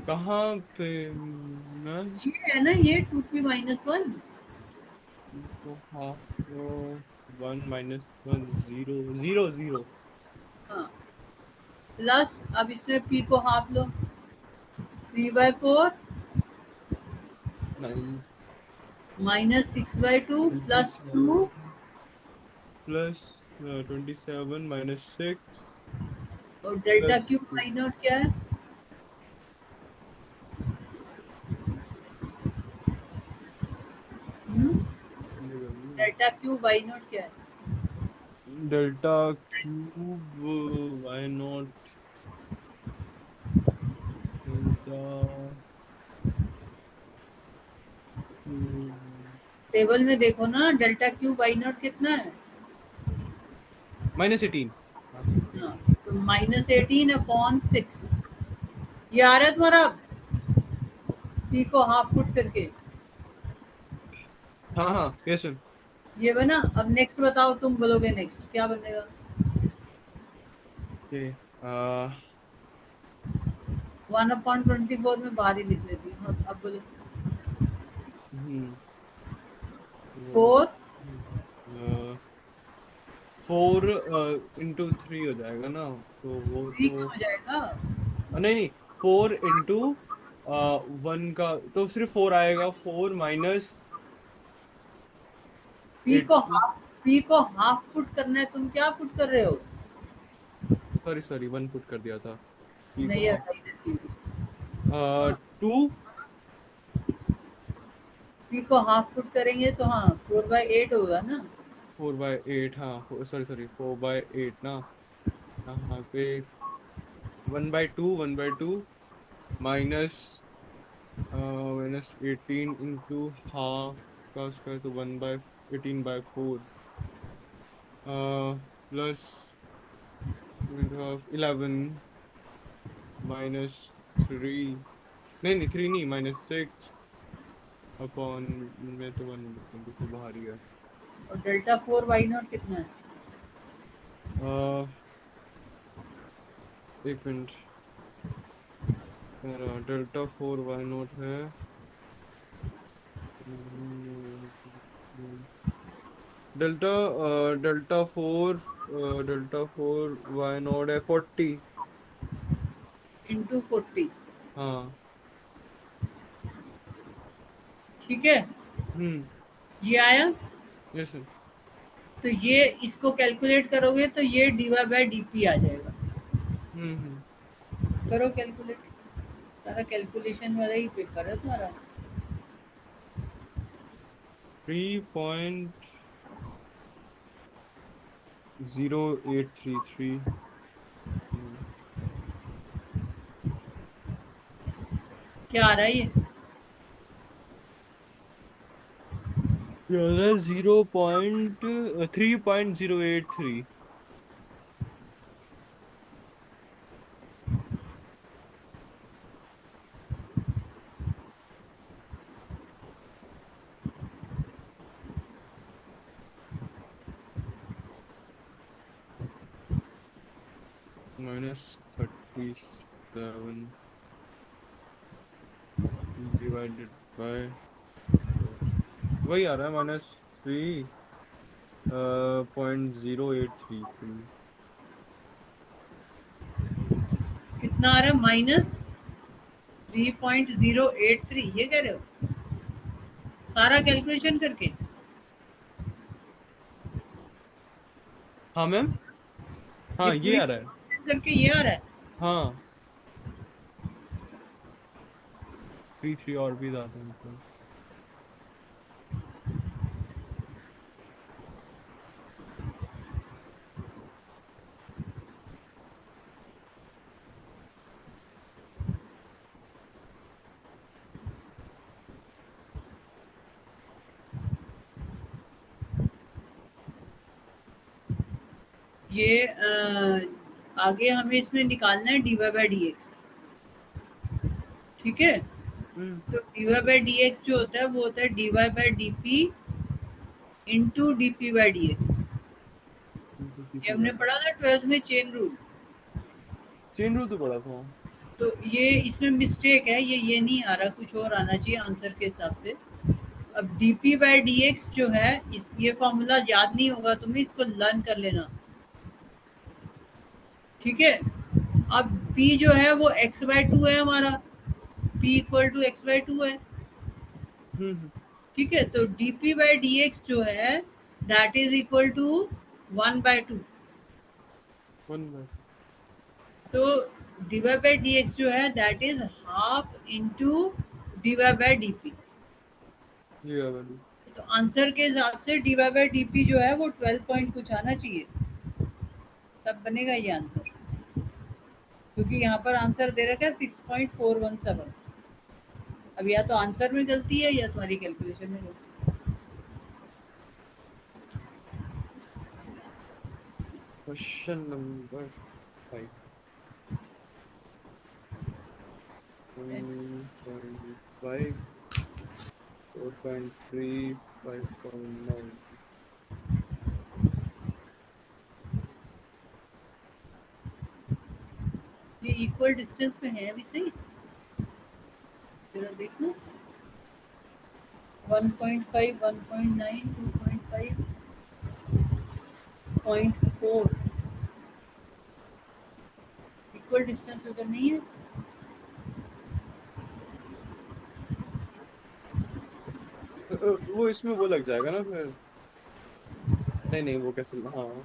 कहाँ पे मैम? ये है ना, ये 2p माइनस 1। तो हाफ 1 - 1 0 0 0 हाँ, प्लस अब इसमें p को हाफ लो 3/4 9 माइनस 6/2 प्लस 2 27 प्लस 27 -6 और delta plus cube y naught क्या है? डेल्टा क्यूब वाई नॉट क्या है? Delta cube y naught, delta cube table में देखो ना, डेल्टा क्यूब वाई नॉट कितना है? -18। हाँ, तो माइनस 18 अपॉन 6। ये आ रहा है तुम्हारा p को हाफ पुट करके? हाँ हाँ, यस मैम। ये बना। अब नेक्स्ट बताओ, तुम बोलोगे नेक्स्ट क्या बनेगा? ओके, 1/24 में बाहर ही लिख लेती हूँ। अब बोलो। हम्म वो 4 4 इंटू 3 हो जाएगा ना, तो वो 3 तो क्यों हो जाएगा? नहीं नहीं, 4 इंटू 1 का तो सिर्फ 4 आएगा, 4 माइनस पी को 8। हाफ पी को हाफ पुट करना है, तुम क्या पुट कर रहे हो? सॉरी सॉरी, 1 पुट कर दिया था। पी को नहीं, हाफ, हटाई देती हूँ। 2। पी को हाफ पुट करेंगे तो हाँ 4/8 होगा ना। 4/8, हाँ सॉरी सॉरी, 4/8 ना। यहाँ पे 1/2, 1/2 माइनस माइनस 18 इंटू हाफ का स्क्वायर, तो 1/18/4 प्लस 11 -3, नहीं नहीं 3 नहीं, -6 अपॉन में तो 1 तो बाहर ही है। और डेल्टा 4 y0 कितना है? एक मिनट, मेरा डेल्टा 4 y0 है, डेल्टा डेल्टा 4 y0 है 40। इंटू 40। हाँ। ठीक है, हम्म। ये आया। यस। तो ये इसको कैलकुलेट करोगे तो ये dy/dt आ जाएगा। हम्म। करो कैलकुलेट। सारा कैलकुलेशन वाला ही पेपर है तुम्हारा। 3.0833। क्या आ रहा है ये? 3.083। -37 डिवाइडेड बाय, वही आ रहा है, -3.0833। कितना आ रहा है? -3.083, ये कह रहे हो सारा कैलकुलेशन करके? हाँ मैम, ये हाँ ये पूरी आ रहा है। कैलकुलेशन करके ये आ रहा है? हाँ, 3 और भी ज्यादा है मतलब। ये आगे हमें इसमें निकालना है dy/dx। ठीक है, हम्म। तो dy/dx जो होता है वो होता है dy/dp इंटू dp/dx। ये हमने पढ़ा था 12th में, चेन रूल। चेन रूल तो पड़ा था। तो ये इसमें मिस्टेक है, ये नहीं आ रहा, कुछ और आना चाहिए आंसर के हिसाब से। अब dp/dx जो है, ये फॉर्मूला याद नहीं होगा तुम्हें, इसको लर्न कर लेना। ठीक है, अब p जो है वो x/2 है हमारा, p = x/2 है। हम्म। ठीक है, तो dp/dx जो है दैट इज इक्वल टू 1/2। 1/, तो dy/dx जो है that is half into dy/dp। ये आ वैल्यू। तो आंसर के हिसाब से dy/dp जो है वो 12 पॉइंट कुछ आना चाहिए, तब बनेगा ये आंसर। क्योंकि यहाँ पर आंसर दे रखा है 6.417। अब या तो आंसर में गलती है या तुम्हारी कैलकुलेशन में गलती क्वेश्चन नंबर 5। है। 1.5, 4.3, 5.9। ये इक्वल डिस्टेंस में है अभी, सही? जरा देखना, 1.5, 1.9, 2.5। 0.4 इक्वल डिस्टेंस पे तो नहीं है। वो इसमें वो लग जाएगा ना फिर। नहीं नहीं, वो कैसे, हाँ।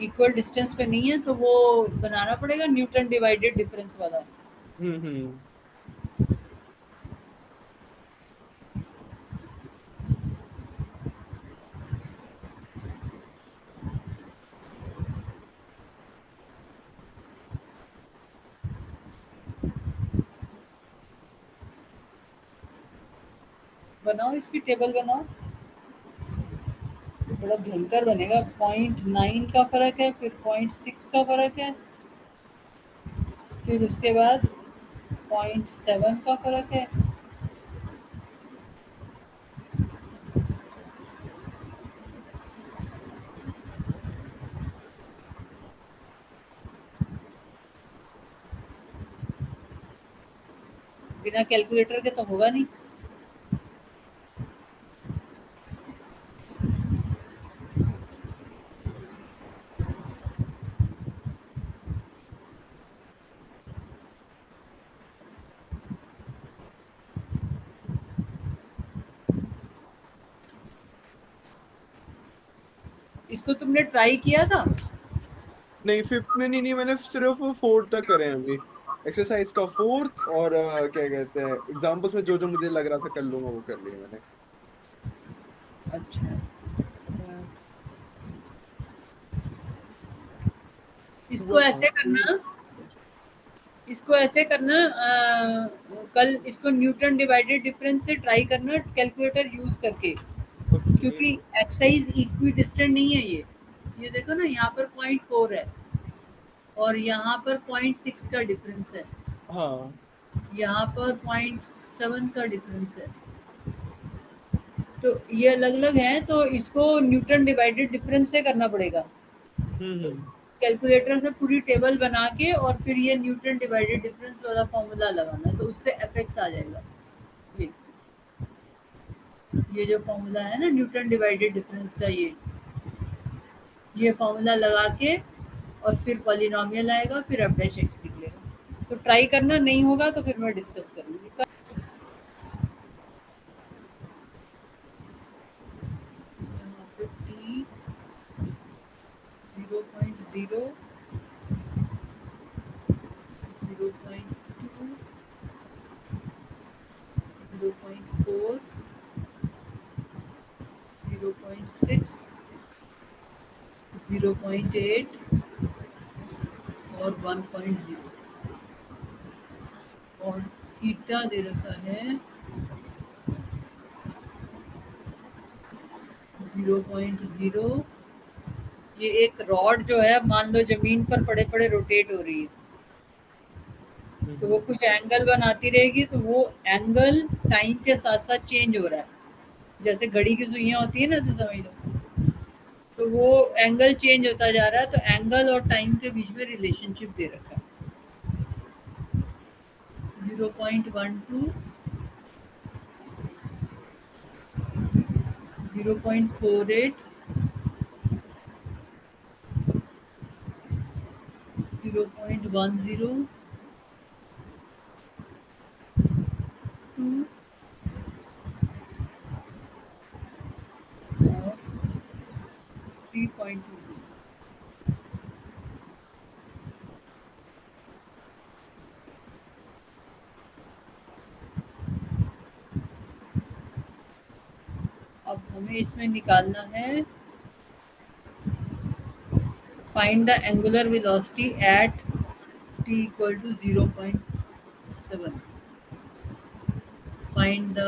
इक्वल डिस्टेंस पे नहीं है तो वो बनाना पड़ेगा न्यूटन डिवाइडेड डिफरेंस वाला। हम्म। बनाओ, इसकी टेबल बनाओ, बड़ा भयंकर बनेगा। 0.9 का फर्क है, फिर 0.6 का फर्क है, फिर उसके बाद 0.7 का फर्क है। बिना कैलकुलेटर के तो होगा नहीं। इसको तुमने ट्राई किया था? नहीं, फिफ्थ में नहीं, नहीं मैंने सिर्फ फोर्थ तक करे हैं अभी। एक्सरसाइज का फोर्थ, और क्या कहते हैं, एग्जाम्पल्स में जो जो मुझे लग रहा था कर लूंगा वो कर लिए मैंने। अच्छा, वो इसको हाँ। ऐसे करना, इसको ऐसे करना, कल इसको न्यूटन डिवाइडेड डिफरेंस से ट्राई करना कैलकुलेटर यूज करके, ओके। क्योंकि एक्साइज इक्वी डिस्टेंट नहीं है ये देखो ना, यहाँ पर 0.4 है और यहाँ पर 0.6 का डिफरेंस है, हाँ। यहाँ पर 0.7 का डिफरेंस है। तो ये अलग अलग है, तो इसको न्यूटन डिवाइडेड डिफरेंस से करना पड़ेगा हम्म। कैलकुलेटर से, पूरी टेबल बना के, और फिर ये न्यूटन डिवाइडेड डिफरेंस वाला फॉर्मूला लगाना, तो उससे एफएक्स आ जाएगा। ये ये जो फॉर्मूला है ना न्यूटन डिवाइडेड डिफरेंस का, ये फॉर्मूला लगा के और फिर पॉलिनोमियल आएगा, फिर एफ डैश एक्स निकलेगा। तो ट्राई करना, नहीं होगा तो फिर मैं डिस्कस करूंगी। यहाँ पे टी 0.0, 0.2, 0.4, 0.6, 0.8 और 1.0, और थीटा दे रखा है 0.0। ये एक रॉड जो है, मान लो जमीन पर पड़े पड़े रोटेट हो रही है, तो वो कुछ एंगल बनाती रहेगी, तो वो एंगल टाइम के साथ साथ चेंज हो रहा है, जैसे घड़ी की सुइयां होती है ना, ऐसे समझ लो। तो वो एंगल चेंज होता जा रहा है, तो एंगल और टाइम के बीच में रिलेशनशिप दे रखा है 0.12, 0.48, 0.10, 2 और 3.20। अब हमें इसमें निकालना है, find the angular velocity at t equal to 0.7। Find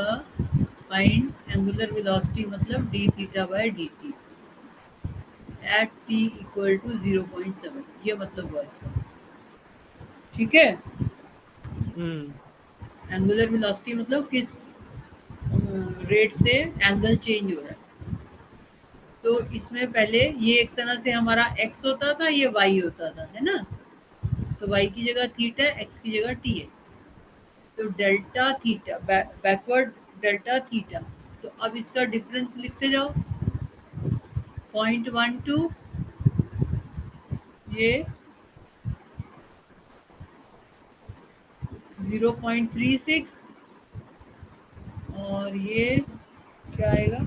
angular velocity मतलब d theta by dt at t equal to 0.7, ये मतलब हुआ इसका। ठीक है, हम्म। एंगुलर वेलोसिटी मतलब किस रेट से एंगल चेंज हो रहा है। तो इसमें पहले ये एक तरह से हमारा x होता था, ये y होता था, है ना। तो y की जगह थीटा, x की जगह t है। तो delta theta backward delta theta. तो अब इसका डिफरेंस लिखते जाओ, 0.12, ये 0.36, और ये क्या आएगा,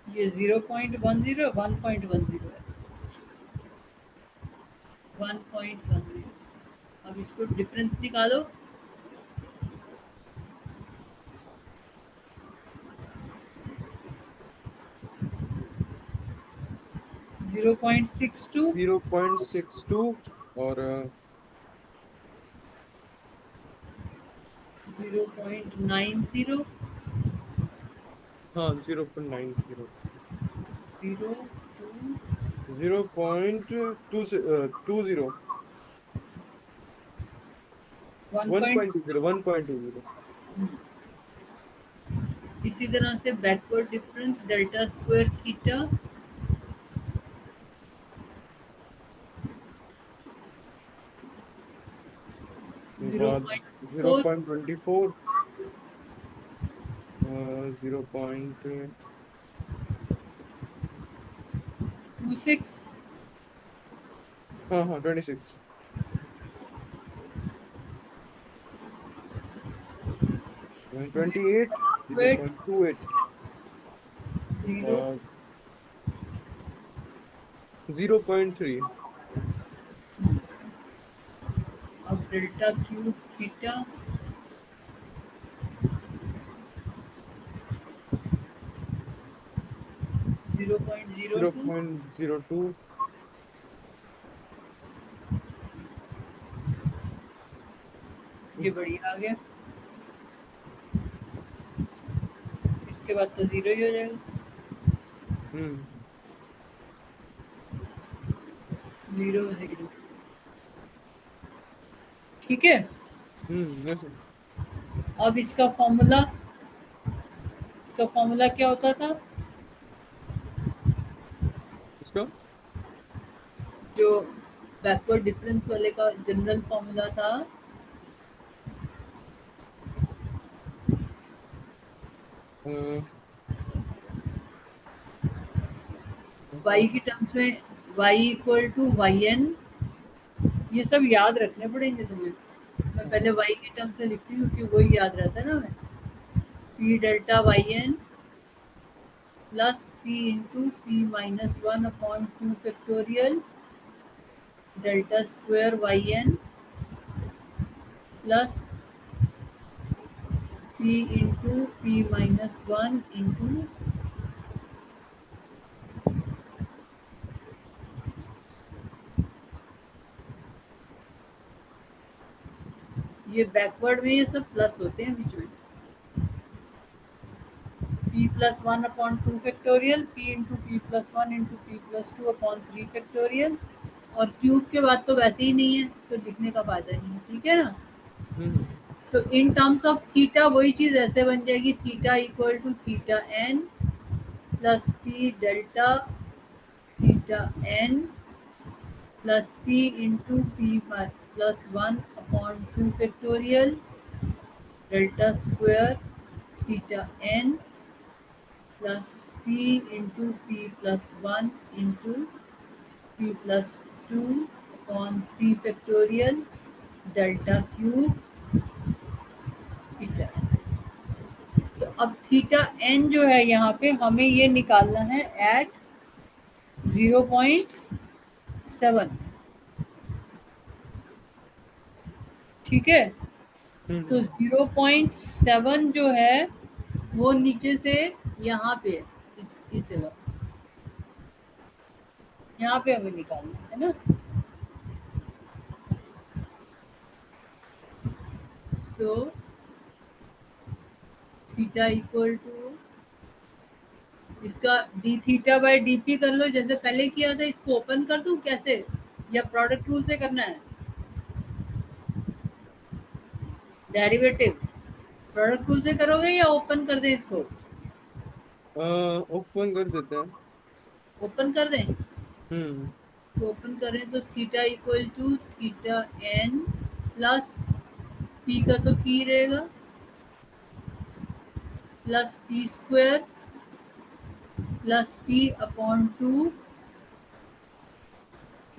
ये 0.10, 1.10 है, 1.10। अब इसको डिफरेंस निकालो, 0.62, 0.62 और 0.90, हाँ 0.90, 0.2, 0.20, 1. 1.20, 1.20। इसी तरह से backward difference delta square theta, के जीरो बाद point zero four point twenty four 0. 26, हाँ हाँ 26, 28, zero wait point two eight zero, 0.3, अब डेल्टा क्यूब थीटा, 0.02, 0.02, ये बढ़िया आ गया। इसके बाद तो जीरो ही हो जाएगा, हम्म 0 0। ठीक है। ऐसे। अब इसका फॉर्मूला क्या होता था, इसका जो बैकवर्ड डिफरेंस वाले का जनरल फॉर्मूला था, अ, y की टर्म्स में y equal to y n, ये सब याद रखने पड़ेंगे तुम्हें। मैं पहले y की टर्म से लिखती हूँ क्योंकि वही याद रहता है ना। मैं p delta y n plus p into p minus 1/2 factorial delta square y n plus p into p minus 1 into ये बैकवर्ड में ये सब प्लस होते हैं बीच में, p plus 1/2 factorial, p into p plus 1 into p plus 2/3 factorial, और क्यूब के बाद तो वैसे ही नहीं है तो लिखने का फायदा नहीं है, ठीक है ना। हम्म तो इन टर्म्स ऑफ थीटा वही चीज ऐसे बन जाएगी, theta equal to theta n plus p delta theta n plus p into p plus 1/2 factorial delta square theta n plus p into p plus 1 into p plus 2/3 factorial delta cube theta. तो अब थीटा एन जो है यहाँ पे हमें ये निकालना है एट 0.7, ठीक है। तो हम्म 0.7 जो है वो नीचे से यहाँ पे है, इस जगह, यहाँ पे हमें निकालना है ना। सो थीटा इक्वल टू, इसका D theta by d P कर लो जैसे पहले किया था। इसको ओपन कर दूं कैसे, या प्रोडक्ट रूल से करना है, डेरिवेटिव प्रोडक्ट रूल से करोगे या ओपन कर दे इसको, ओपन कर देते हैं। ओपन कर दें। हम्म तो ओपन करें तो theta equal to theta n plus p का तो पी रहेगा plus p square plus p upon 2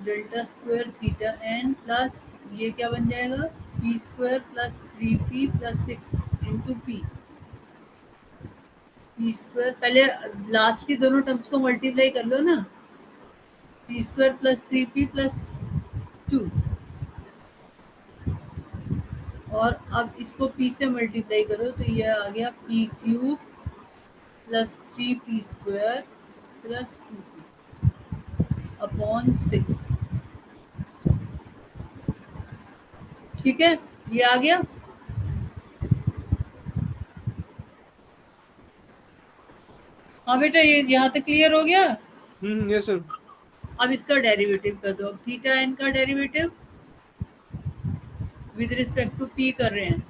delta square theta n plus ये क्या बन जाएगा p square plus 3p plus 6 into p square. पहले लास्ट की दोनों टर्म्स को मल्टीप्लाई कर लो ना, P square plus 3p plus 2 और अब इसको p से मल्टीप्लाई करो तो ये आ गया p cube plus 3p square plus 2p upon 6। ठीक है, ये आ गया। हाँ बेटा, ये यहाँ तक क्लियर हो गया। Yes sir. अब इसका डेरिवेटिव कर दो। अब थीटा एन का derivative with respect to p कर रहे हैं।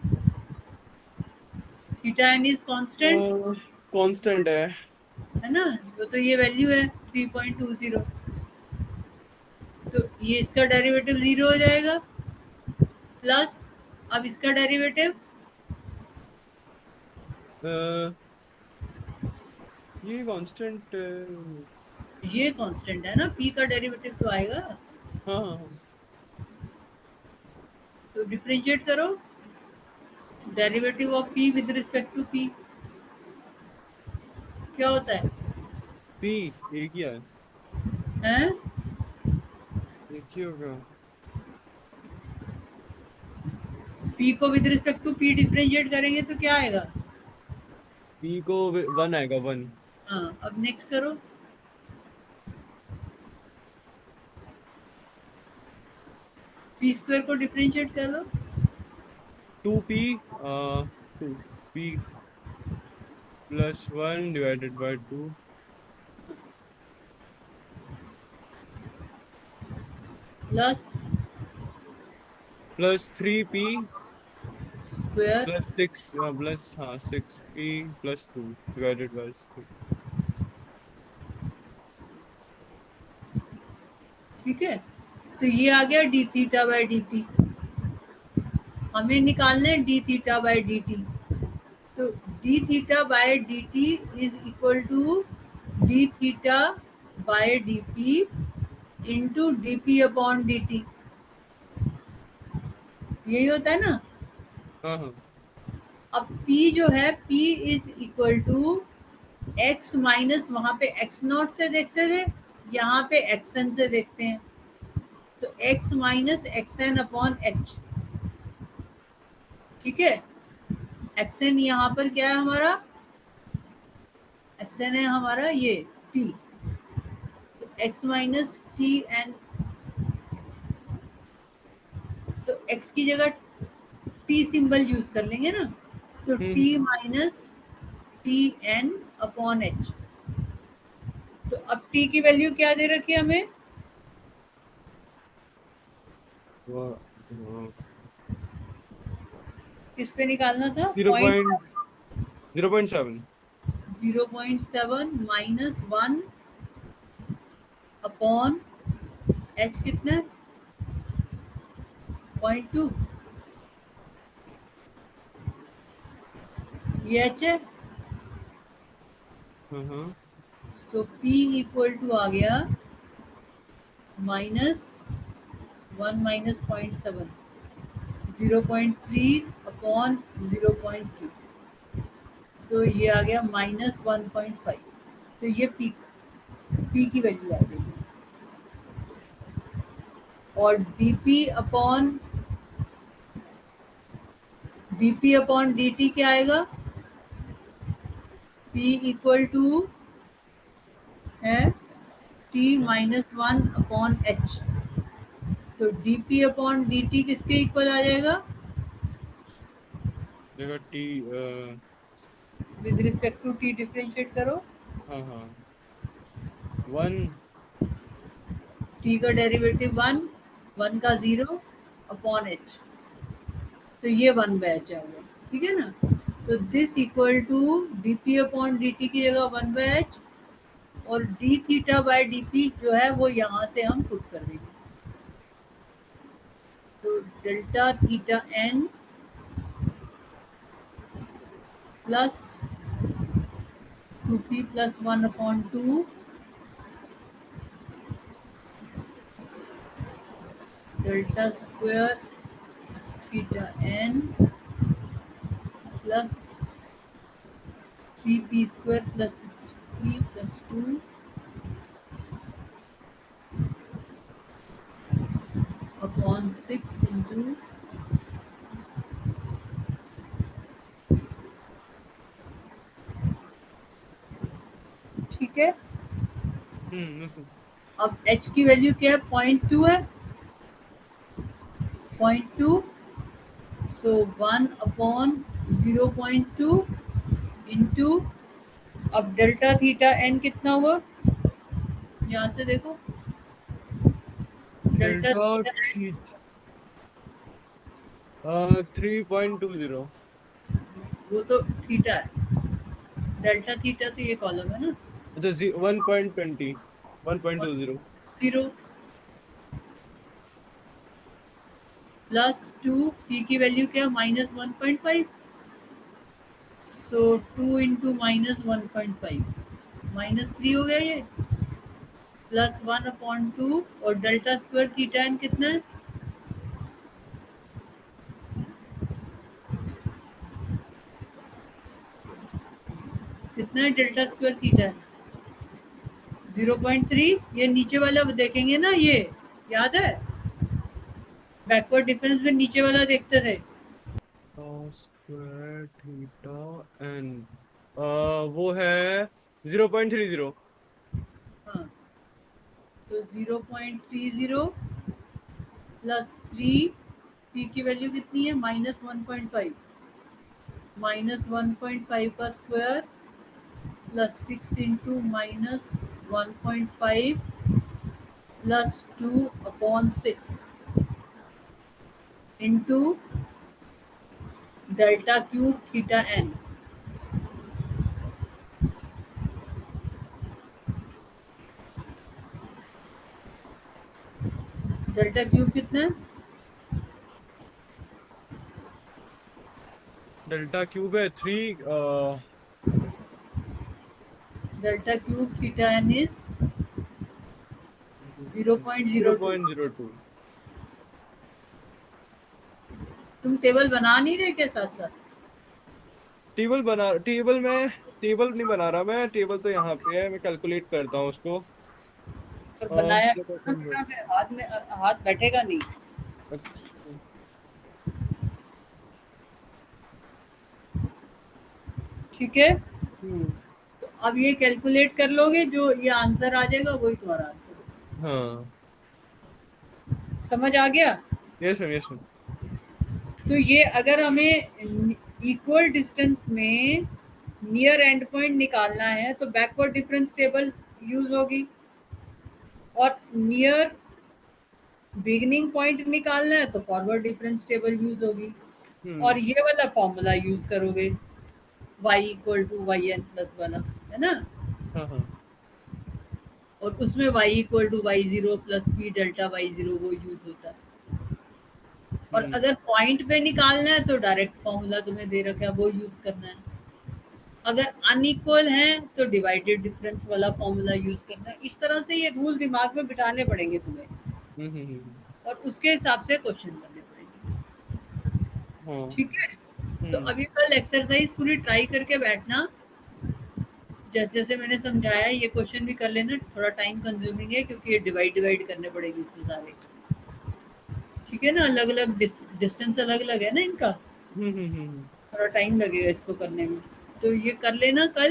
Theta n is constant constant है ना, वो तो ये वैल्यू है 3.20। तो ये इसका डेरिवेटिव 0 हो जाएगा प्लस अब इसका डेरिवेटिव है। ये कांस्टेंट। ये कांस्टेंट है ना, p का डेरिवेटिव तो आएगा। हाँ हाँ हाँ। तो डिफरेंशिएट करो derivative of p with respect to p क्या होता है पी एक ही है। हैं? एक ही होगा। p को with respect to p differentiate करेंगे तो क्या आएगा? पी को 1 आएगा 1। हाँ, अब नेक्स्ट करो p स्क्वायर को डिफरेंशिएट कर लो 2p 2p plus 1 divided by 2 plus plus 3p square. Plus 6 plus 6p plus 2 divided by 6। ठीक है, तो ये आ गया d theta by d p. हमें निकालना है d theta by d t. तो d theta by d t is equal to d theta by d p into d p upon d t. यही होता है ना। हाँ हाँ। अब p जो है p is equal to x minus, वहां पे x नॉट से देखते थे, यहाँ पे xn से देखते हैं। तो x minus x n upon h. ठीक है, xn यहाँ पर क्या है हमारा, xn है हमारा ये t। तो x माइनस टी एन, तो x की जगह t सिंबल यूज कर लेंगे ना। तो t hmm. Minus t n upon H. तो अब t की वैल्यू क्या दे रखी है हमें? हाँ। किस पे निकालना था? 0.7। 0.7 माइनस 1 अपॉन एच कितना है? 0.2। ये एच है। हाँ हाँ। सो p इक्वल टू आ गया माइनस 1 माइनस 0.7, 0.3 अपॉन 0.2। सो ये आ गया माइनस 1.5। तो ये p की वैल्यू आ गई। और dp अपॉन dt क्या आएगा? p इक्वल टू है t माइनस 1 अपॉन एच। तो dp अपॉन dt किसके इक्वल आ जाएगा? देखो t. With respect to t differentiate करो। हाँ हाँ 1। t का डेरिवेटिव 1, 1 का 0 अपॉन h। तो ये 1 बाय h आ गया। ठीक है ना। तो this equal to dp upon dt की जगह 1 बाय h और d थीटा बाय dp जो है वो यहाँ से हम पुट कर देंगे। तो delta theta n plus 2p plus 1/2 delta square theta n plus 3p square plus 6p plus 2 upon 6 into ठीक है। yes. अब h की वैल्यू क्या है? 0.2 है, 0.2, सो 1/0.2 इंटू, अब डेल्टा थीटा n कितना हुआ? यहाँ से देखो, डेल्टा डेल्टा थीटा थीटा 3.20. वो तो थीटा है, डेल्टा थीटा तो ये कॉलम है ना। अच्छा 1.20, 1.20. 0 प्लस 2, p की वैल्यू क्या? -1.5, सो 2 इंटू -1.5 -3 हो गया ये, प्लस 1/2, और डेल्टा स्क्वायर थीटा n कितना है? कितना है डेल्टा स्क्वायर थीटा n? 0.3। ये नीचे वाला देखेंगे ना, ये याद है, बैकवर्ड डिफरेंस में नीचे वाला देखते थे। स्क्वायर थीटा एन वो है 0.30. हाँ, तो 0.30 प्लस 3, पी की वैल्यू कितनी है? -1.5, -1.5 का square plus 6 into -1.5 plus 2/6 into delta cube theta n। Delta cube कितना है? डेल्टा क्यूब है 3. Delta cube theta n is 0.02। 0.02. तुम टेबल बना नहीं रहे क्या साथ साथ? टेबल नहीं बना रहा मैं, टेबल तो यहाँ पे है, मैं कैलकुलेट करता हूँ उसको. पर बनाया चलो ना बेटा, फिर हाथ में हाथ बैठेगा नहीं। अच्छा. ठीक है, हम्म. तो अब ये कैलकुलेट कर लोगे, जो ये आंसर आ जाएगा वही तुम्हारा आंसर होगा। हाँ. समझ आ गया? Yes ma'am, yes ma'am. तो ये अगर हमें इक्वल डिस्टेंस में नियर एंड पॉइंट निकालना है तो बैकवर्ड डिफरेंस टेबल यूज होगी, और नियर बिगिनिंग पॉइंट निकालना है तो फॉरवर्ड डिफरेंस टेबल यूज होगी, और हम्म. ये वाला फॉर्मूला यूज करोगे, y equal to y n plus वाला, है ना। हाँ हाँ. और उसमें y equal to y zero plus p delta y zero वो यूज होता है। और हम्म. अगर पॉइंट पे निकालना है तो डायरेक्ट फॉर्मूला तुम्हें दे रखा है, वो यूज करना है। अगर अनइक्वल है तो डिवाइडेड डिफरेंस वाला फॉर्मूला यूज करना है। इस तरह से ये रूल दिमाग में बिठाने पड़ेंगे तुम्हें, और उसके हिसाब से क्वेश्चन करने पड़ेंगे। हाँ. ठीक है, तो हम्म. अभी कल एक्सरसाइज पूरी ट्राई करके बैठना, जैसे जैसे मैंने समझाया ये क्वेश्चन भी कर लेना। थोड़ा टाइम कंज्यूमिंग है क्योंकि ये डिवाइड डिवाइड करने पड़ेगी इसमें सारे। ठीक है ना, अलग अलग डिस्टेंस अलग अलग है ना इनका, हम्म. थोड़ा टाइम लगेगा इसको करने में। तो ये कर लेना कल।